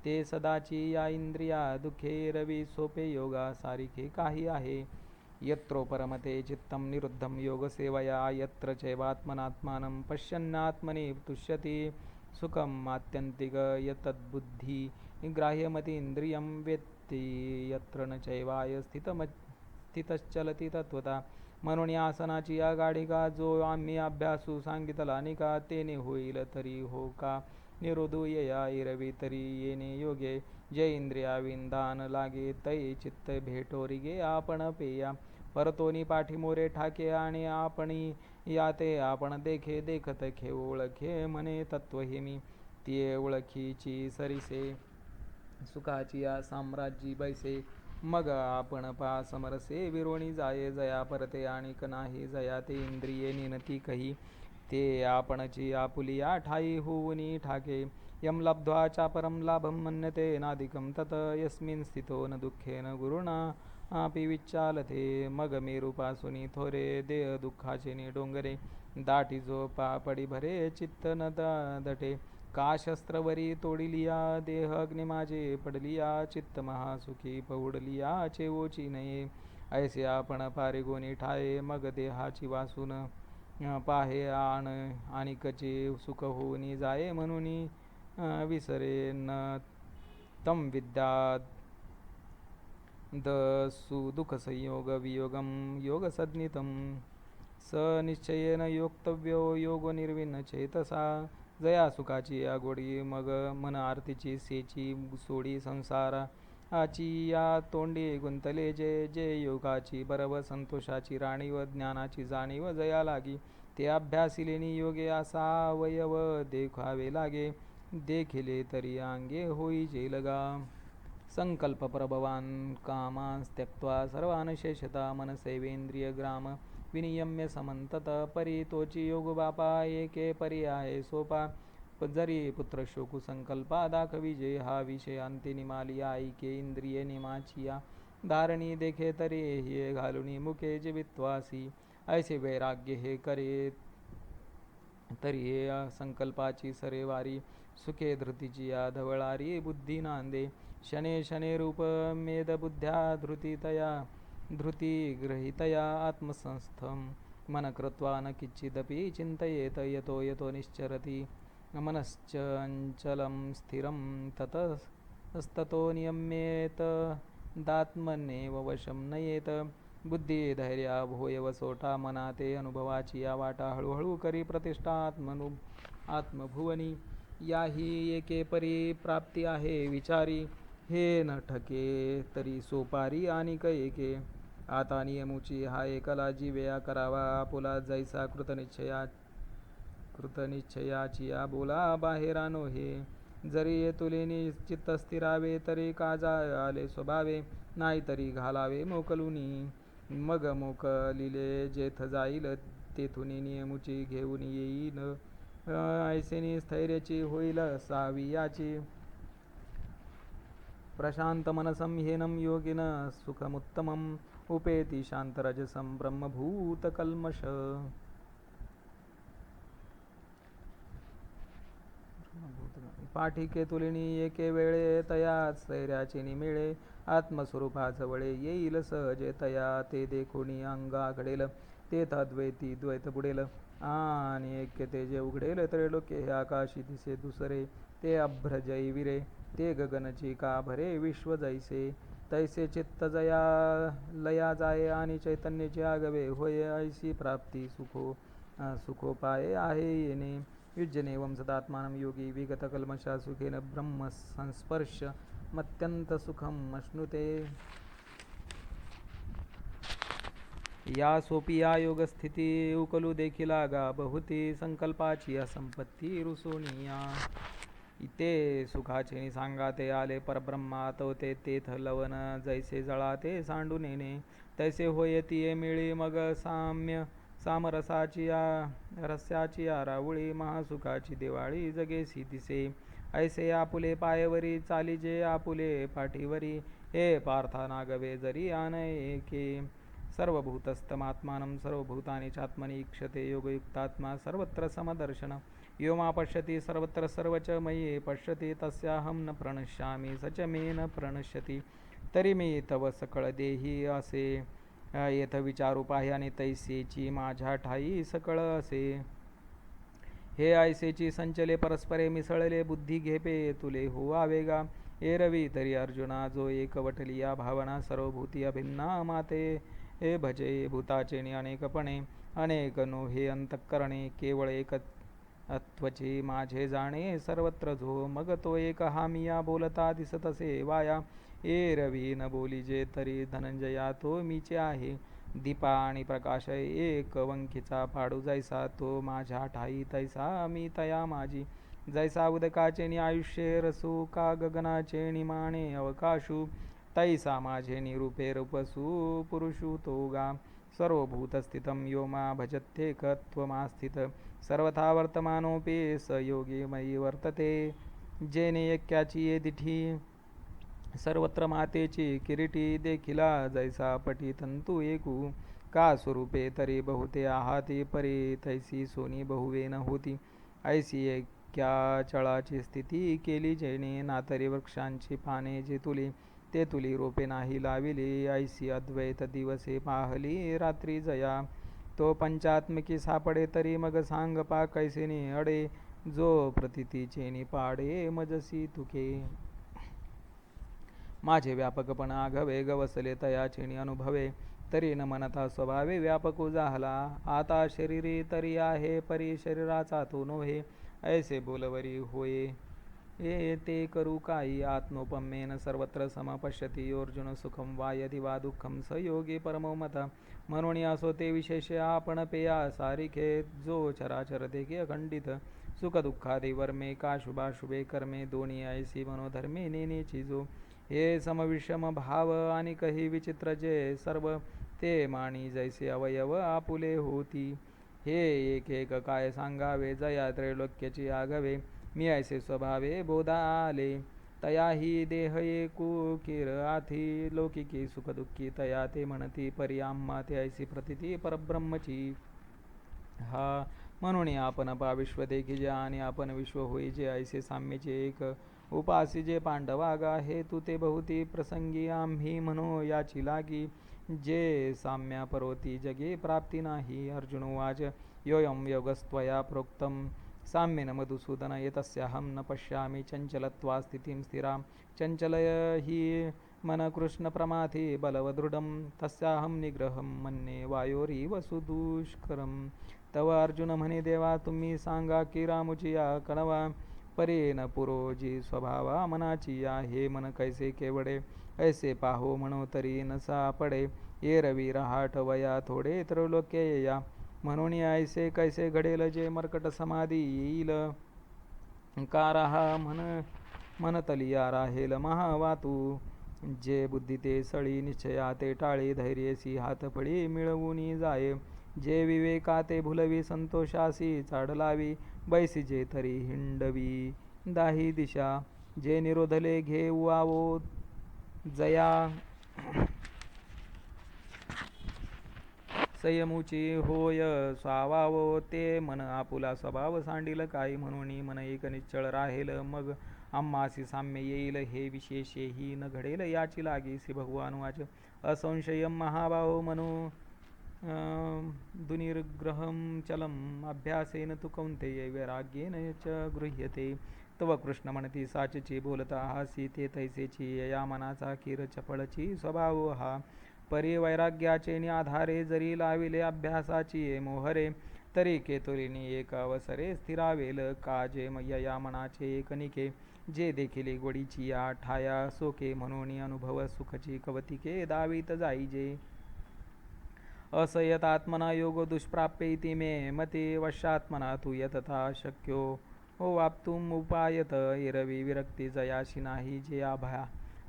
ते सदाची या इंद्रिया दुखे रवी सोपे योगा सारिखे काही आहे यत्रो परमते चित्तं निरुद्धं योगसेवया यत्र चैवात्मनात्मानं पश्यन्नात्मनि तुष्यति सुखम् आत्यन्तिक यतद्बुद्धि ग्राह्यमतीन्द्रियं वेत्ति यत्र न चैवाय स्थितश्चलति तत्वता म्हणून या आसनाची या गाडिका जो आम्ही अभ्यासू सांगितला निका तेने होईल तरी हो का निरोधू या इरवी तरी येणे योगे जय इंद्रिया विंधान लागे तै चित्त भेटोरिगे आपण पेया परतोनी पाठीमोरे ठाके आणि आपणी याते आपण देखे देखत खे ओळखे म्हणे तत्व हेमी ती ओळखीची सरिसे सुखाची या साम्राज्यी बैसे मग आपण पा समरसे विरोणी जाये जया परते आणि नाही जया ते इंद्रिये निनती कही ते आपणची आपुलिया ठाई होऊनी ठाके यम लब्ध्वा चापरम लाभम मन्यते नादिकं तत यस्मिन् स्थितो न दुःखेन गुरुणा आपि विच्चालते मग मेरूपासुनी थोरे देह दुःखाचे नि डोंगरे दाटी जो पडी भरे चित्त न दटे का शस्त्रवरी तोडिलिया देह अग्नि माझे पडलिया चित्त महासुखी पौडलिया चेवोची नये ऐसे आपण पारे गोनी ठाये मग देहाची वासून पाहे आणि कचे सुख होऊनी जाये म्हणून विसरे न तम विद्या दुःख संयोग वियोगम योग सज्ञितम स निश्चयेन योक्तव्यो योगो निर्विन्न चेतसा जया सुखाची या गोडी मग मन आरतीची सेची सोडी संसारा आची या तोंडी गुंतले जे योगाची बरव संतोषाची राणी व ज्ञानाची जाणीव जया लागी ते अभ्यासिलेनी योगे असा अवयव देखावे लागे देखिले तरी अंगे होई जेलगा संकल्प प्रभवान कामांस त्यक्त्वा सर्वान शेषता मनसेवेंद्रिय ग्राम विनियम्य समंतत परी तोची योग बापा एके पर्याय सोपा जरी पुत्र शोकू संकल्पा दाखविजे हा विषय अंती निमाली ऐके इंद्रिये निमाचिया धारणी देखे तरी हे घालुनी मुखे जीवित्वासी ऐसे वैराग्य हे करे तरी हे संकल्पाची सरेवारी सुखे धृतीची या धवळारी बुद्धी नांदे शने शने रूप मेद बुद्ध्या धृती ग्रहितया आत्मसंस्थम मन कृत्वा न किंचिदपि चिंतयेत यतो यतो निश्चरति मनश्चंचलं स्थिरं ततस्ततो नियम्येत दात्मन्येव वशं नयेत बुद्धी धैर्या भोय वसोटा मना ते अनुभवाची या वाटा हळूहळू करी प्रतिष्ठा आत्मभुवनी याही एके परी प्राप्ती आहे विचारी हे न ठके तरी सोपारी आणि एके आता नियमुची हा एकला जीवया करावा आपुला जैसा कृतनिश्चयाची या बोला बाहेरानो हे जरी ये तुले निश्चित स्थिरावे तरी काजा आले स्वभावे नाही तरी घालावे मोकलुनी मग मोकलिले जेथ जाईल तेथून नियमुची घेऊन येईन ऐसेनी स्थैर्याची होईल सावी याची प्रशांत मनसं ह्येनं योगिन सुखमुत्तमम् उपेति शांतरजसं ब्रह्मभूतकल्मष पाठिके तुलिनी एके वेळे तयाच स्थैर्याचे निमिळे आत्मस्वरूपाजवळे येईल सहजे तया ते देखुनी अंगा घडेल तेथ अद्वैती द्वैत बुडेल आणि ऐक्यते जे उघडेल त्रैलोक्य हे आकाशी दिसे दुसरे ते अभ्रजई विरे ते गगनची का भरे विश्व जैसे तैसे चित्त जया लया जाये आणि चैतन्याचे आगवे होय ऐसी प्राप्ती सुखोपाये आहे येणे युज्यनेवं सदात्मानं योगी विगत कल्मषा सुखेन ब्रह्म संस्पर्श मत्यंत सुखम अश्नुते या सोपी या योगस्थिती उकलू देखील आगा बहुती संकल्पाची असंपत्ती रुसोनिया इते सुखाचे सांगाते आले परब्रह्मात ते तेथ लवन जैसे जळाते सांडू नेणे तैसे होय तिये मिळी मग सामरसाची रस्याची आरावळी महासुखाची दिवाळी जगेसी दिसे ऐसे आपुले पायवरी चाली जे आपुले पाठीवरी हे पार्था नागवे जरी आनयके सर्वभूतस्थमात्मानं सर्वभूतानि चात्मनि ईक्षते योगयुक्तात्मा सर्वत्र समदर्शन यो मा पश्यति सर्वत्र सर्वच मयि पश्यति तस्याहं न प्रणश्यामि स च मे न प्रणश्यति तरी मी तव सकळ देही असे येथ विचारू पाह्याने तैसेची माझ्या ठाई सकळ असे हे ऐसेची संचले परस्परे मिसळले बुद्धी घेपे तुले हो आवेगा एरवी तरी अर्जुना जो एकवटली या भावना सर्वभूती अभिन्ना माते हे भजे भूताचे अनेकपणे अनेक नो हे अंतःकरणे केवळ एक अत्वचे माझे जाणे सर्वत्र जो मग तो एक हामिया बोलता दिसतसे वाया एरवी न बोलीजे तरी धनंजया तो मीचे आहे दीपा आणि प्रकाश एक वंकीचा पाडू जैसा तो माझ्या ठाई तैसा मी तया माझी जैसा उदकाचे नि आयुष्ये रसू का गगनाचे निमाणे अवकाशू तैसा माझे निरूपे रूपसू पुरुषू तो गा सर्वभूतस्थितं यो मा भजत्येकत्वमास्थित सर्वथा वर्तमानोपि स योगी मयि वर्तते जेने ऐक्याची ये दिठी सर्वत्र मातेची किरीटी देखिला जैसा पटी तंतु एकू का स्वरूपे तरी बहुते आहाती परी तैसी सोनी बहुवेन होती ऐसी ऐक्या चळाची स्थिती केली जेणे नातरी वृक्षांची पाने जे तुली ते तुली रोपे नाही लाविली ऐसी अद्वैत दिवसे पाहली रात्री जया तो पंचात्मिकी सापडे तरी मग सांग पा कैसेने अडे जो प्रतितीचे निपाडे मजसी तुके माझे व्यापकपण आघवे गवसले तयाचे अनुभवे तरी न मनता स्वभावे व्यापकू झाला आता शरीरी तरी आहे परी शरीराचा तो नोहे ऐसे बोलवरी होये ये ते करू काही आत्मोपम्येन सर्वत्र समपश्यती अर्जुन सुखम वा यदि वा दुःखम स योगी परमो मत म्हणून असो ते विशेष आपण पेया सारिखे जो चराचर देखे अखंडित सुख दुःखादी वर्मे का शुभाशुभे कर्मे दोन्ही ऐसी मनोधर्मे नेनेची जो हे समविषम भाव आणि काही विचित्र जे सर्व ते माणी जैसे अवयव आपुले होती हे एक एक काय सांगावे जया त्रैलोक्याची आगवे मी ऐसे स्वभावे बोधा आले तया हि देह एकूकीर आथी लौकिकी सुखदुःखी तया ते म्हणती परी आम्हा ते ऐसी प्रतिती परब्रह्मची. हा म्हणून आपण पा विश्व देखीजे आणि आपण विश्व होई जे ऐसे साम्यचे एक उपासी जे पांडवागा हे तू ते बहुती प्रसंगी आम्ही म्हणू याची लागी जे साम्या परोती जगे प्राप्ती नाही. अर्जुन उवाच योऽयं योगस्त्वया प्रोक्तं साम्येन मधुसूदन एतस्याहं न पश्यामि चञ्चलत्वा स्थितिं स्थिरां. चञ्चलय हि मन कृष्ण प्रमाथि बलवदृढं तस्याहं निग्रहं मन्ये वायोरिव सुदुष्करं. तव अर्जुन म्हणे देवा तुम्ही सांगा की रामुची या कणवा परीन पुरोजी स्वभावा मनाची या. हे मन कैसे केवडे ऐसे पाहो म्हणो तरी न सापडे. ये रवी रहाट वया थोडे त्रैलोक्य या. म्हणून ऐसे कैसे घडेल जे मर्कट समाधी येईल. काराहा मनतलिया राहेल महावातू. जे बुद्धी ते सळी निश्चया ते टाळे धैर्यसी हातफळी मिळवून जाये. जे विवेका ते भुलवी संतोषासी चाड लावी. बैसिजे तरी हिंडवी दाही दिशा. जे निरोधले घेऊ आवो जया संयमुची होय स्वावावो. ते मन आपुला स्वभाव सांडील काही म्हणून मन एक निश्चळ राहेल. मग आम्हासी साम्य येईल हे विशेषेही न घडेल याची लागी. श्री भगवान वाच असंशयम महाबाहो मनो दुनिर्ग्रहं चलम अभ्यासेन तु कौंतेय वैराग्येन च गृह्यते. तव कृष्ण म्हणती साचची बोलता हासी ते तैसेची या मनाचा किर चपळची स्वभाव हा. परी वैराग्याचे आधारे जरी लाविले अभ्यासाची मोहरे तरी केतुरीनी एक अवसरे स्थिरावेल. काजे या मनाचे एकनिके जे देखील गोडीची या ठाया सोके म्हणून अनुभव सुखची कवतिके दावीत जाईजे. असयतात्मना योग दुष्प्राप्य इति मे मते वशात्मना तू यतता शक्यो हो वाप्तुम उपायत. एरवी विरक्ती जयाशी नाही जे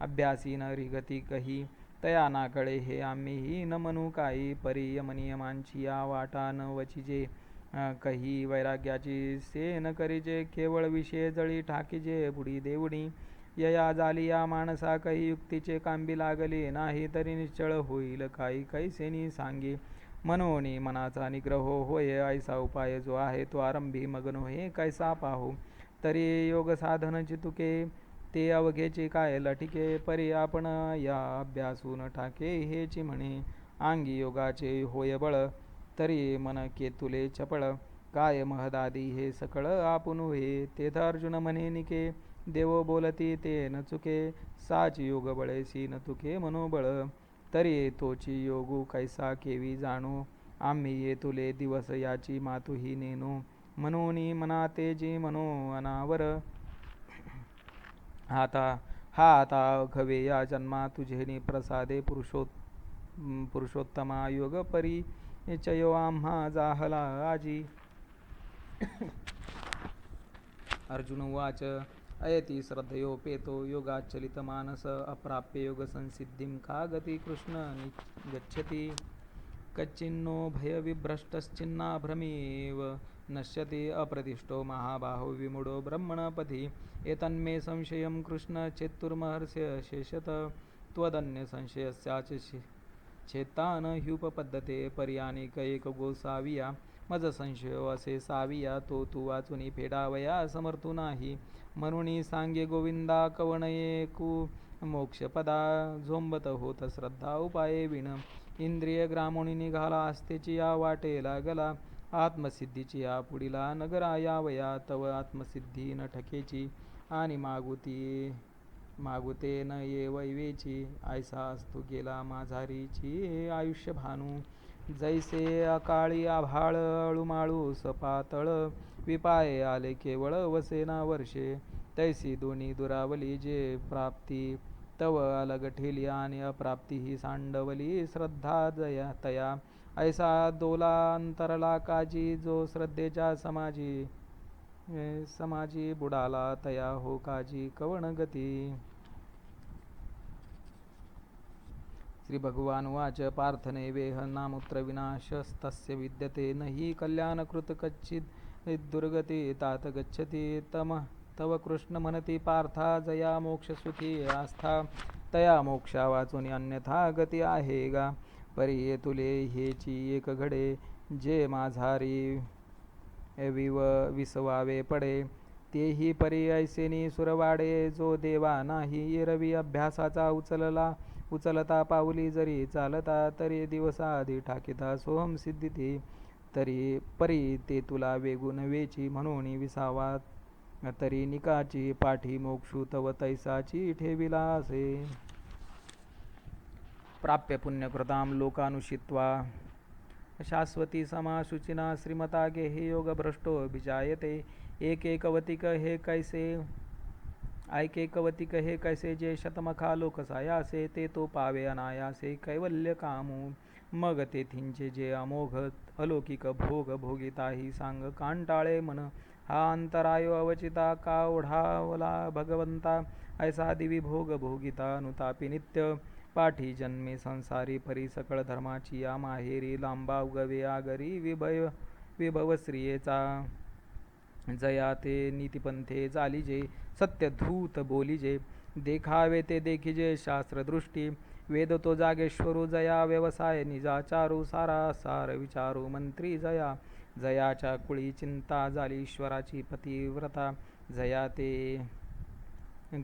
अभ्यासी न रिगती कही तया ना कळे हे आम्हीही न म्हणू काही. परी यमनियमांची या वाटा न वचिजे कही वैराग्याची से न करीजे. केवळ विषय जळी ठाकीजे बुडी देवडी यया झाली या माणसा काही युक्तीचे कांबी लागले नाही तरी निश्चळ होईल काही कैसेनी सांगे. म्हणून मनाचा निग्रह होय ऐसा उपाय जो आहे तो आरंभी मग नोहे कैसा पाहो. तरी योग साधन चितुके ते अवघेचे काय लटिके. परी आपण या अभ्यासून ठाके हेची म्हणे अंगी योगाचे होय बळ. तरी मन केतुले चपळ काय महदादी हे सकळ आपण हे. तेथ अर्जुन म्हणे निके देव बोलती ते न चुके साच योग बळेसी न तुके मनोबळ. तरी तोची योगू कैसा केवी जाणू आम्ही ये तुले दिवस याची मातुही नेनू. म्हणून मनाते जी मनो अनावर हा आता घवे या जन्मा तुझेनी प्रसादे पुरुषोत्तमा योग परी चयो आम्हा जाहला आजी. अर्जुन उवाच अयति श्रद्धयोपेतो योगाचलित मानस अप्राप्य योग संसिद्धिं का गती कृष्ण गच्छति. कच्चिन्नो भयविभ्रष्टश्चिन्ना भ्रमेव नश्यति अप्रतिष्ठो महाबाहो विमूढो ब्रह्मणपथि. एतन्मे संशयं कृष्ण चेत्तुर्महर्षय शेषत त्वदन्य संशयस्याच चेतान ह्युपपद्यते. पर्यानिक एक गोसाविया मज संशयो असे साविया तो तू वाचुनी फेडावया समर्थू नाही. म्हणून सांगे गोविंदा कवणये कु मोक्षपदा झोंबत होत श्रद्धा उपाये विण. इंद्रिय ग्रामोनी निघाला असतेची या वाटे लागला आत्मसिद्धीची या पुढीला नगरा यावया. तव आत्मसिद्धी न ठकेची आणि मागुते न ये वैवेची. ऐसा असतो गेला माझारीची आयुष्य भानू. जैसे अकाळी आभाळ अळूमाळू सपातळ विपाये आले केवळ वसेना वर्षे. तैसी दोन्ही दुरावली जे प्राप्ती तव अलग ठेली आणि अप्राप्ती ही सांडवली श्रद्धा जया तया. ऐसा दोला अंतरला काजी जो श्रद्धेच्या समाजी बुडाला तया हो काजी कवण गती. श्री भगवान वाच पार्थने वेह नामुत्र विनाशस्तस्य विद्यते न हि कल्याणकृत कच्चित् दुर्गती तात गच्छति. तव कृष्ण म्हणती पार्था, जया मोक्ष सुखी आस्था, तया मोक्षा वाचून अन्यथा गती आहे गा. परी तुले हेची एक घडे, जे माझारी विसवावे पडे. तेही परी ऐसेनी सुरवाडे, जो देवा नाही एरवी अभ्यासाचा उचलता पाऊली जरी चालता, तरी दिवसाआधी ठाकिता सोहम सिद्धिती. तरी परी ते तुला वेगून वेची, म्हणून विसावा तरी निकाची. पाठी मोक्षू तव तैसाची ठेविला असे. प्राप्य पुण्यकृतां लोकानुषित्वा, शाश्वती समाशुचिना श्रीमता गेहे योग भ्रष्टो विजायते. ऐकेकवतिक हे कैसे, जे शतमखा लोकसायासे, ते तो पावे अनायासे कैवल्य कामू. मग तेथींचे जे अमोघ अलौकिक भोग भोगिताही सांग कांटाळे मन. हा अंतरायो अवचिता का ओढावला भगवंता, ऐसा दिवी भोग भोगिता अनुतापी नित्य. पाठी जन्मे संसारी परी सकळ धर्माची या माहेरी, लांबा उगवे आगरी विभव स्त्रियेचा. जया ते नीतिपंथे चालिजे, सत्य धूत बोलिजे, देखावे ते देखिजे शास्त्रदृष्टी. वेद तो जागेश्वरू, जया व्यवसाय निजाचारू, सारा सार विचारू मंत्री जया. जयाच्या कुळी चिंता झाली ईश्वराची पतिव्रता, जया ते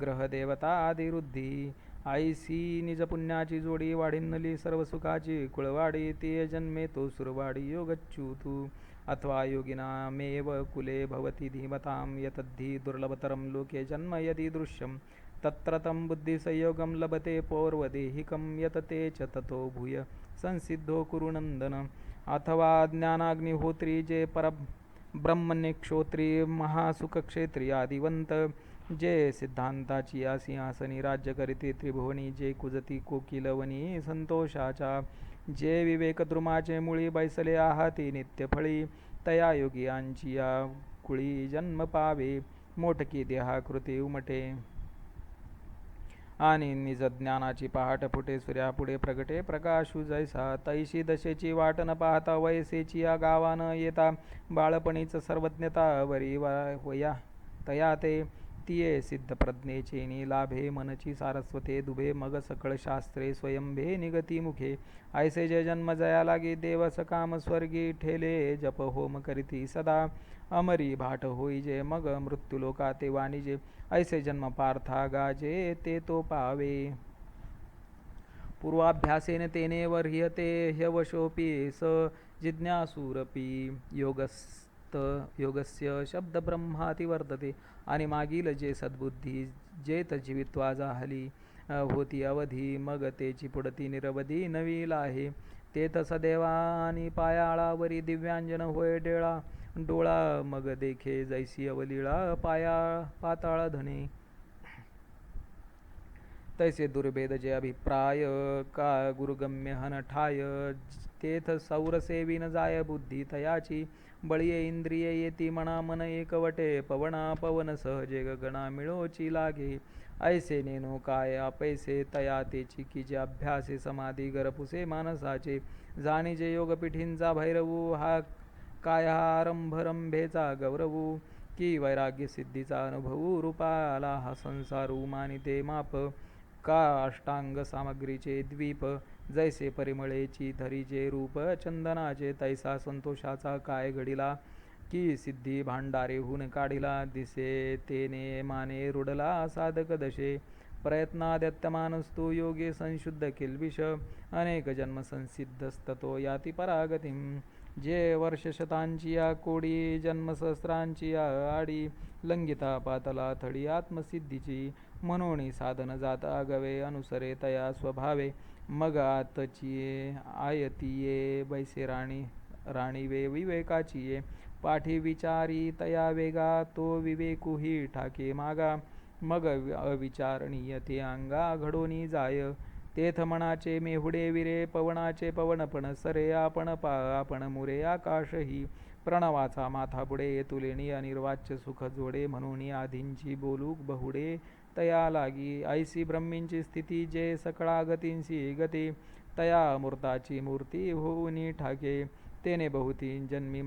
ग्रहदेवता आदिवृद्धी. आईसी निज पुण्याची जोडी, वाढिन्नली सर्व सुखाची कुळवाडी. ते जन्मे तो सुरवाडी योगच्युतू, अथवा योगिनामेव कुले भवति धीमतां. यतद्धि दुर्लभतरं लोके जन्म यदि दृश्यं, तत्र तं बुद्धिसंयोगं लभते पौर्वदेहिकं. यत ते च ततो भूय संसिद्धो कुरु नन्दन. अथवा ज्ञानाग्निहोत्री, जे परब्रह्मण्यक्षोत्री, महासुखक्षेत्री आदिवंत. जे सिद्धांताची या सिंहासनी राज्य करीती त्रिभुवनी, जे कुजती कोकिलवनी संतोषाच्या. जे विवेकद्रुमाचे मुळी बैसले आहाती नित्यफळी, तया योगियांची या कुळी जन्म पावे. मोठकी देहाकृती उमटे आणि निज ज्ञानाची पहाट फुटे, सूर्यापुढे प्रगटे प्रकाशू जैसा. तैशी दशेची वाट न पाहता, वयसेची या गावा न येता. बाळपणीच सर्वज्ञता वरी वया तया ते. तिये सिद्ध प्रज्ञेचे लाभे, मनची सारस्वते दुभे. मग सकळ शास्त्रे स्वयंभे निगती मुखे, ऐसे जे जन्म जया लागी. देव सकाम स्वर्गी ठेले, जप होम करीती सदा. अमरी भाट होई जे, मग मृत्युलोका ते वाणिजे. ऐसे जन्म पार्था गाजे, ते तो पावे. पूर्वाभ्यासेन तेने वर्ह्यते ह्यवशोऽपि स जिज्ञासूरपि. योगस्य शब्द ब्रह्माति वर्तते. आणि मागील जे सद्बुद्धी, जेत जीवित्वा जाहली होती अवधी. मग तेची पुढती निरवधी नवी लाहे. तेथ सदैवानी पायाळावरी दिव्यांजन होय डोळा. मग देखे जैसी अवलीळा पाताळ धने. तैसे दुर्भेद जे अभिप्राय, का गुरुगम्य हन ठाय. तेथ सौरसेवी न जाय बुद्धी तयाची. बळीये इंद्रिये येती मना, मन एकवटे पवना. पवन सहजे गगना मिळोची लागे. ऐसे नेनो काय अपैसे तया तेची, की जे अभ्यासे समाधी गरपुसे मानसाचे. जाणीजे योगपीठींचा भैरवू, हा काय हा आरंभ रंभेचा गौरवू. की वैराग्य सिद्धीचा अनुभवू, रूपाला हा संसारू मानिते माप. का अष्टांग सामग्रीचे द्वीप, जैसे परिमळेची धरीजे रूप चंदनाचे. तैसा संतोषाचा काय घडिला, की सिद्धी भांडारेहून काढिला. दिसे तेने माने रुडला साधक दशे, प्रयत्नाद्यत्यमानस्तु योगे संशुद्ध किल्बिष. अनेक जन्म संसिद्धस्ततो याती परागतिम. जे वर्षशतांची या कोडी, जन्मसहस्रांची या आडी. लंघिता पातला थडी आत्मसिद्धीची, म्हणून साधन जात आगवे अनुसरे तया स्वभावे. मग आतचिये आयतिये बैसे राणीवे विवेकाचिये. पाठी विचारी तया वेगा, तो विवेकूही ठाके मागा. मग अविचारणीय ते अंगा घडोनी जाय. तेथ मनाचे मेहुडे विरे, पवनाचे पवनपण सरे. आपण मुरे आकाशही, प्रणवाचा माथा पुढे. तुलेणी अनिर्वाच्य सुख जोडे, म्हणून आधींची बोलू बहुडे तया लागी. ऐसी ब्रह्मींची स्थिती, जे सकळा गतींसी गती. तया अमूर्ताची मूर्ती होऊनी ठाके, तेने बहुती जन्मी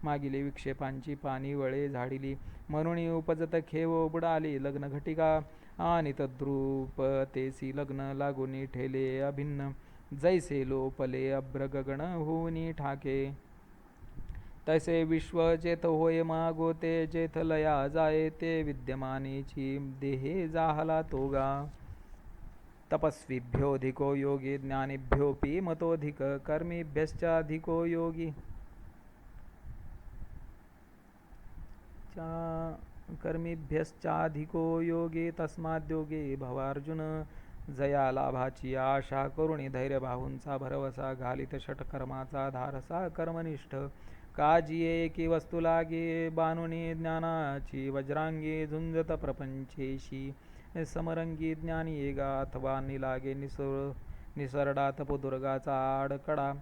मागिले विक्षेपांची पाणी वळे झाडिली. म्हणून उपजत खेव बुडाली लग्न घटिका. आणि तद्रूप तेसी लग्न लागुनी ठेले अभिन्न. जैसे लोपले अभ्र गगन होऊनी ठाके. तैसे विश्व जेथ होय मागोते. जेथ लया जाये ते विद्यमानेची देहे जाहला तोगा. तपस्विभ्योऽधिको योगी ज्ञानिभ्योऽपि मतोऽधिक. कर्मिभ्यश्चाधिको योगी कर्मिभ्यश्चाधिको योगी. तस्माद्योगे भवार्जुन. जया लाभाची आशा करुणी धैर्य बाहूंचा भरवसा. घालित षटकर्माचा धारसा कर्मनिष्ठ. काजिये एकी वस्तू लागे बानुनी ज्ञानाची वज्रांगी. झुंजत प्रपंचेशी समरंगी ज्ञानी येगा. अथवा निलागे निसरडा तपोदुर्गाचा आडकडा.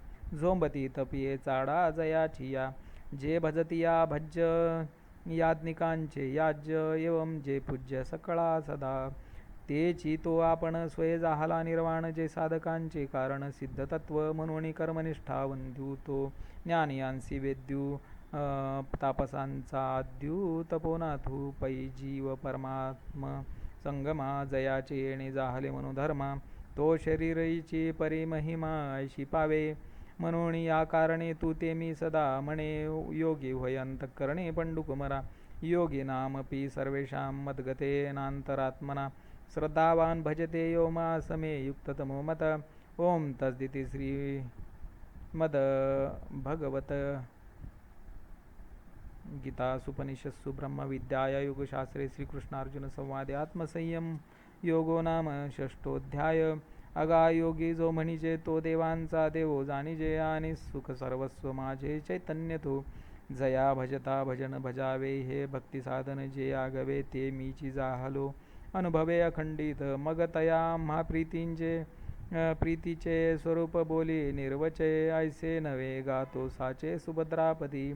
झोंबती तपिये चाडा जयाची या. जे भजतिया भज्य याज्ञिकांचे याज्य. एवं जे पूज्य सकळा सदा. तेची तो आपण स्वय जाहला निर्वाण. जे साधकांचे कारण सिद्ध तत्व. म्हणून कर्मनिष्ठा वंद्यू तो. ज्ञानियांसी वेद्यू तापसांचा आद्यू. तपोनाथू पै जीव परमात्म संगमा. जयाचे येणे जाहले मनोधर्मा. तो शरीरईची परिमहिमा ऐशी पावे. म्हणून या कारणे तू ते मी सदा म्हणे. योगी होय अंतःकरणे पंडुकुमरा. योगी नामपि सर्वेषां मद्गते नांतरात्मना. श्रद्धावान भजते यो मासमे युक्ततमो मत. ओम तस्दिति श्रीमद् भगवत गीता सुपनिषत्सु ब्रह्मविद्याया योगशास्त्रे श्रीकृष्णार्जुन संवादे आत्मसंयम योगो नाम षष्ठोऽध्याय. अगा योगी जो म्हणिजे तो देवांचा देव जाणिजे. आणि सुख सर्वस्व माझे चैतन्य तो. जया भजता भजन भजावे हे भक्ती साधन. जे आगवे ते मीची जाहलो अनुभवे अखंडित. मग तया महाप्रीतींचे प्रीतीचे स्वरूप बोली निर्वचय. ऐसे नवे गातो साचे सुभद्रापती.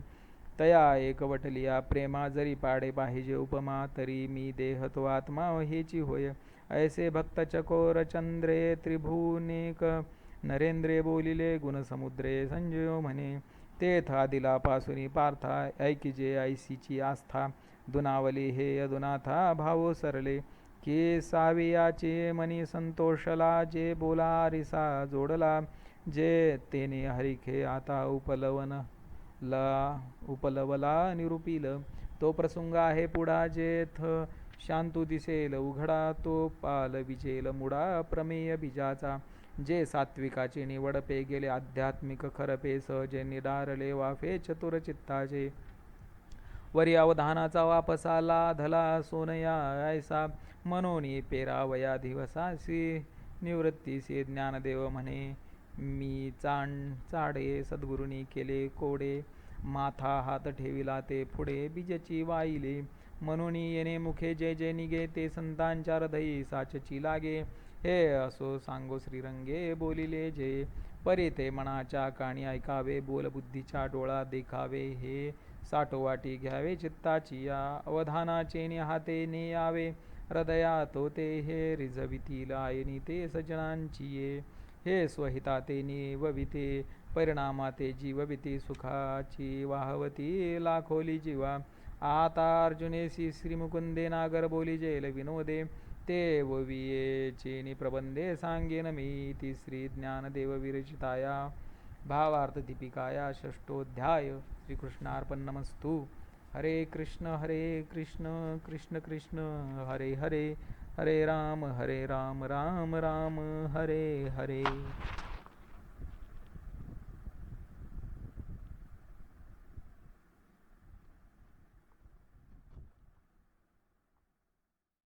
तया एकवटलिया प्रेमा. जरी पाडे पाहिजे उपमा. तरी मी देह तो आत्मा हेची होय. ऐसे भक्त चकोर चंद्रे त्रिभुवनेक. नरेंद्रे बोलिले गुणसमुद्रे संजयो म्हणे. तेथ आदिला पासुनी पार्था ऐकिजे ऐसीची आस्था. दुनावली हे अधुनाथा भावो सरले. के सावियाचे मनी संतोषला. जे बोला रिसा जोडला. जे तेने हरिखे आता उपलवला निरूपिल. तो प्रसंग आहे पुढा. जेथ शांतू दिसेल उघडा. तो पाल विजेल मुडा प्रमेय बीजाचा. जे सात्विकाचे निवड पे गेले आध्यात्मिक खरपे. सहजे निडारले वाफे चतुर चित्ताचे. वरी अवधानाचा वापसाला धला सोनया ऐसा. मनोनी पेरावया दिवसासी. निवृत्तीसी ज्ञानदेव म्हणे. मी चाडे सद्गुरुनी केले कोडे. माथा हात ठेविला ते पुढे बीजची वाईले. म्हणून येणे मुखे जे जे निगे. ते संतांच्या हृदयी साचची लागे. हे असो सांगो श्रीरंगे बोलिले जे. परी ते मनाच्या काणी ऐकावे. बोल बुद्धीच्या डोळा देखावे. हे साठोवाटी घ्यावे चित्ताची या. अवधानाचे हाते नेयावे. हृदयात होते हे रिझवितील आयनी ते सजनांची ये. हे स्वहिताते निवविते. परिणामाते जीवविती. सुखाची वाहवती लाखोली जीवा. आता अर्जुनेसी श्रीमुकुंदे नागर बोलिजेल विनोदे. ते ववियेचे प्रबंधे सांगेन मी. ती श्री ज्ञानदेव विरचिताया भावार्थ दीपिकाया षष्ठोऽध्याय. श्रीकृष्णार्पणमस्तु. हरे कृष्ण कृष्ण कृष्ण हरे हरे. हरे राम राम राम हरे हरे.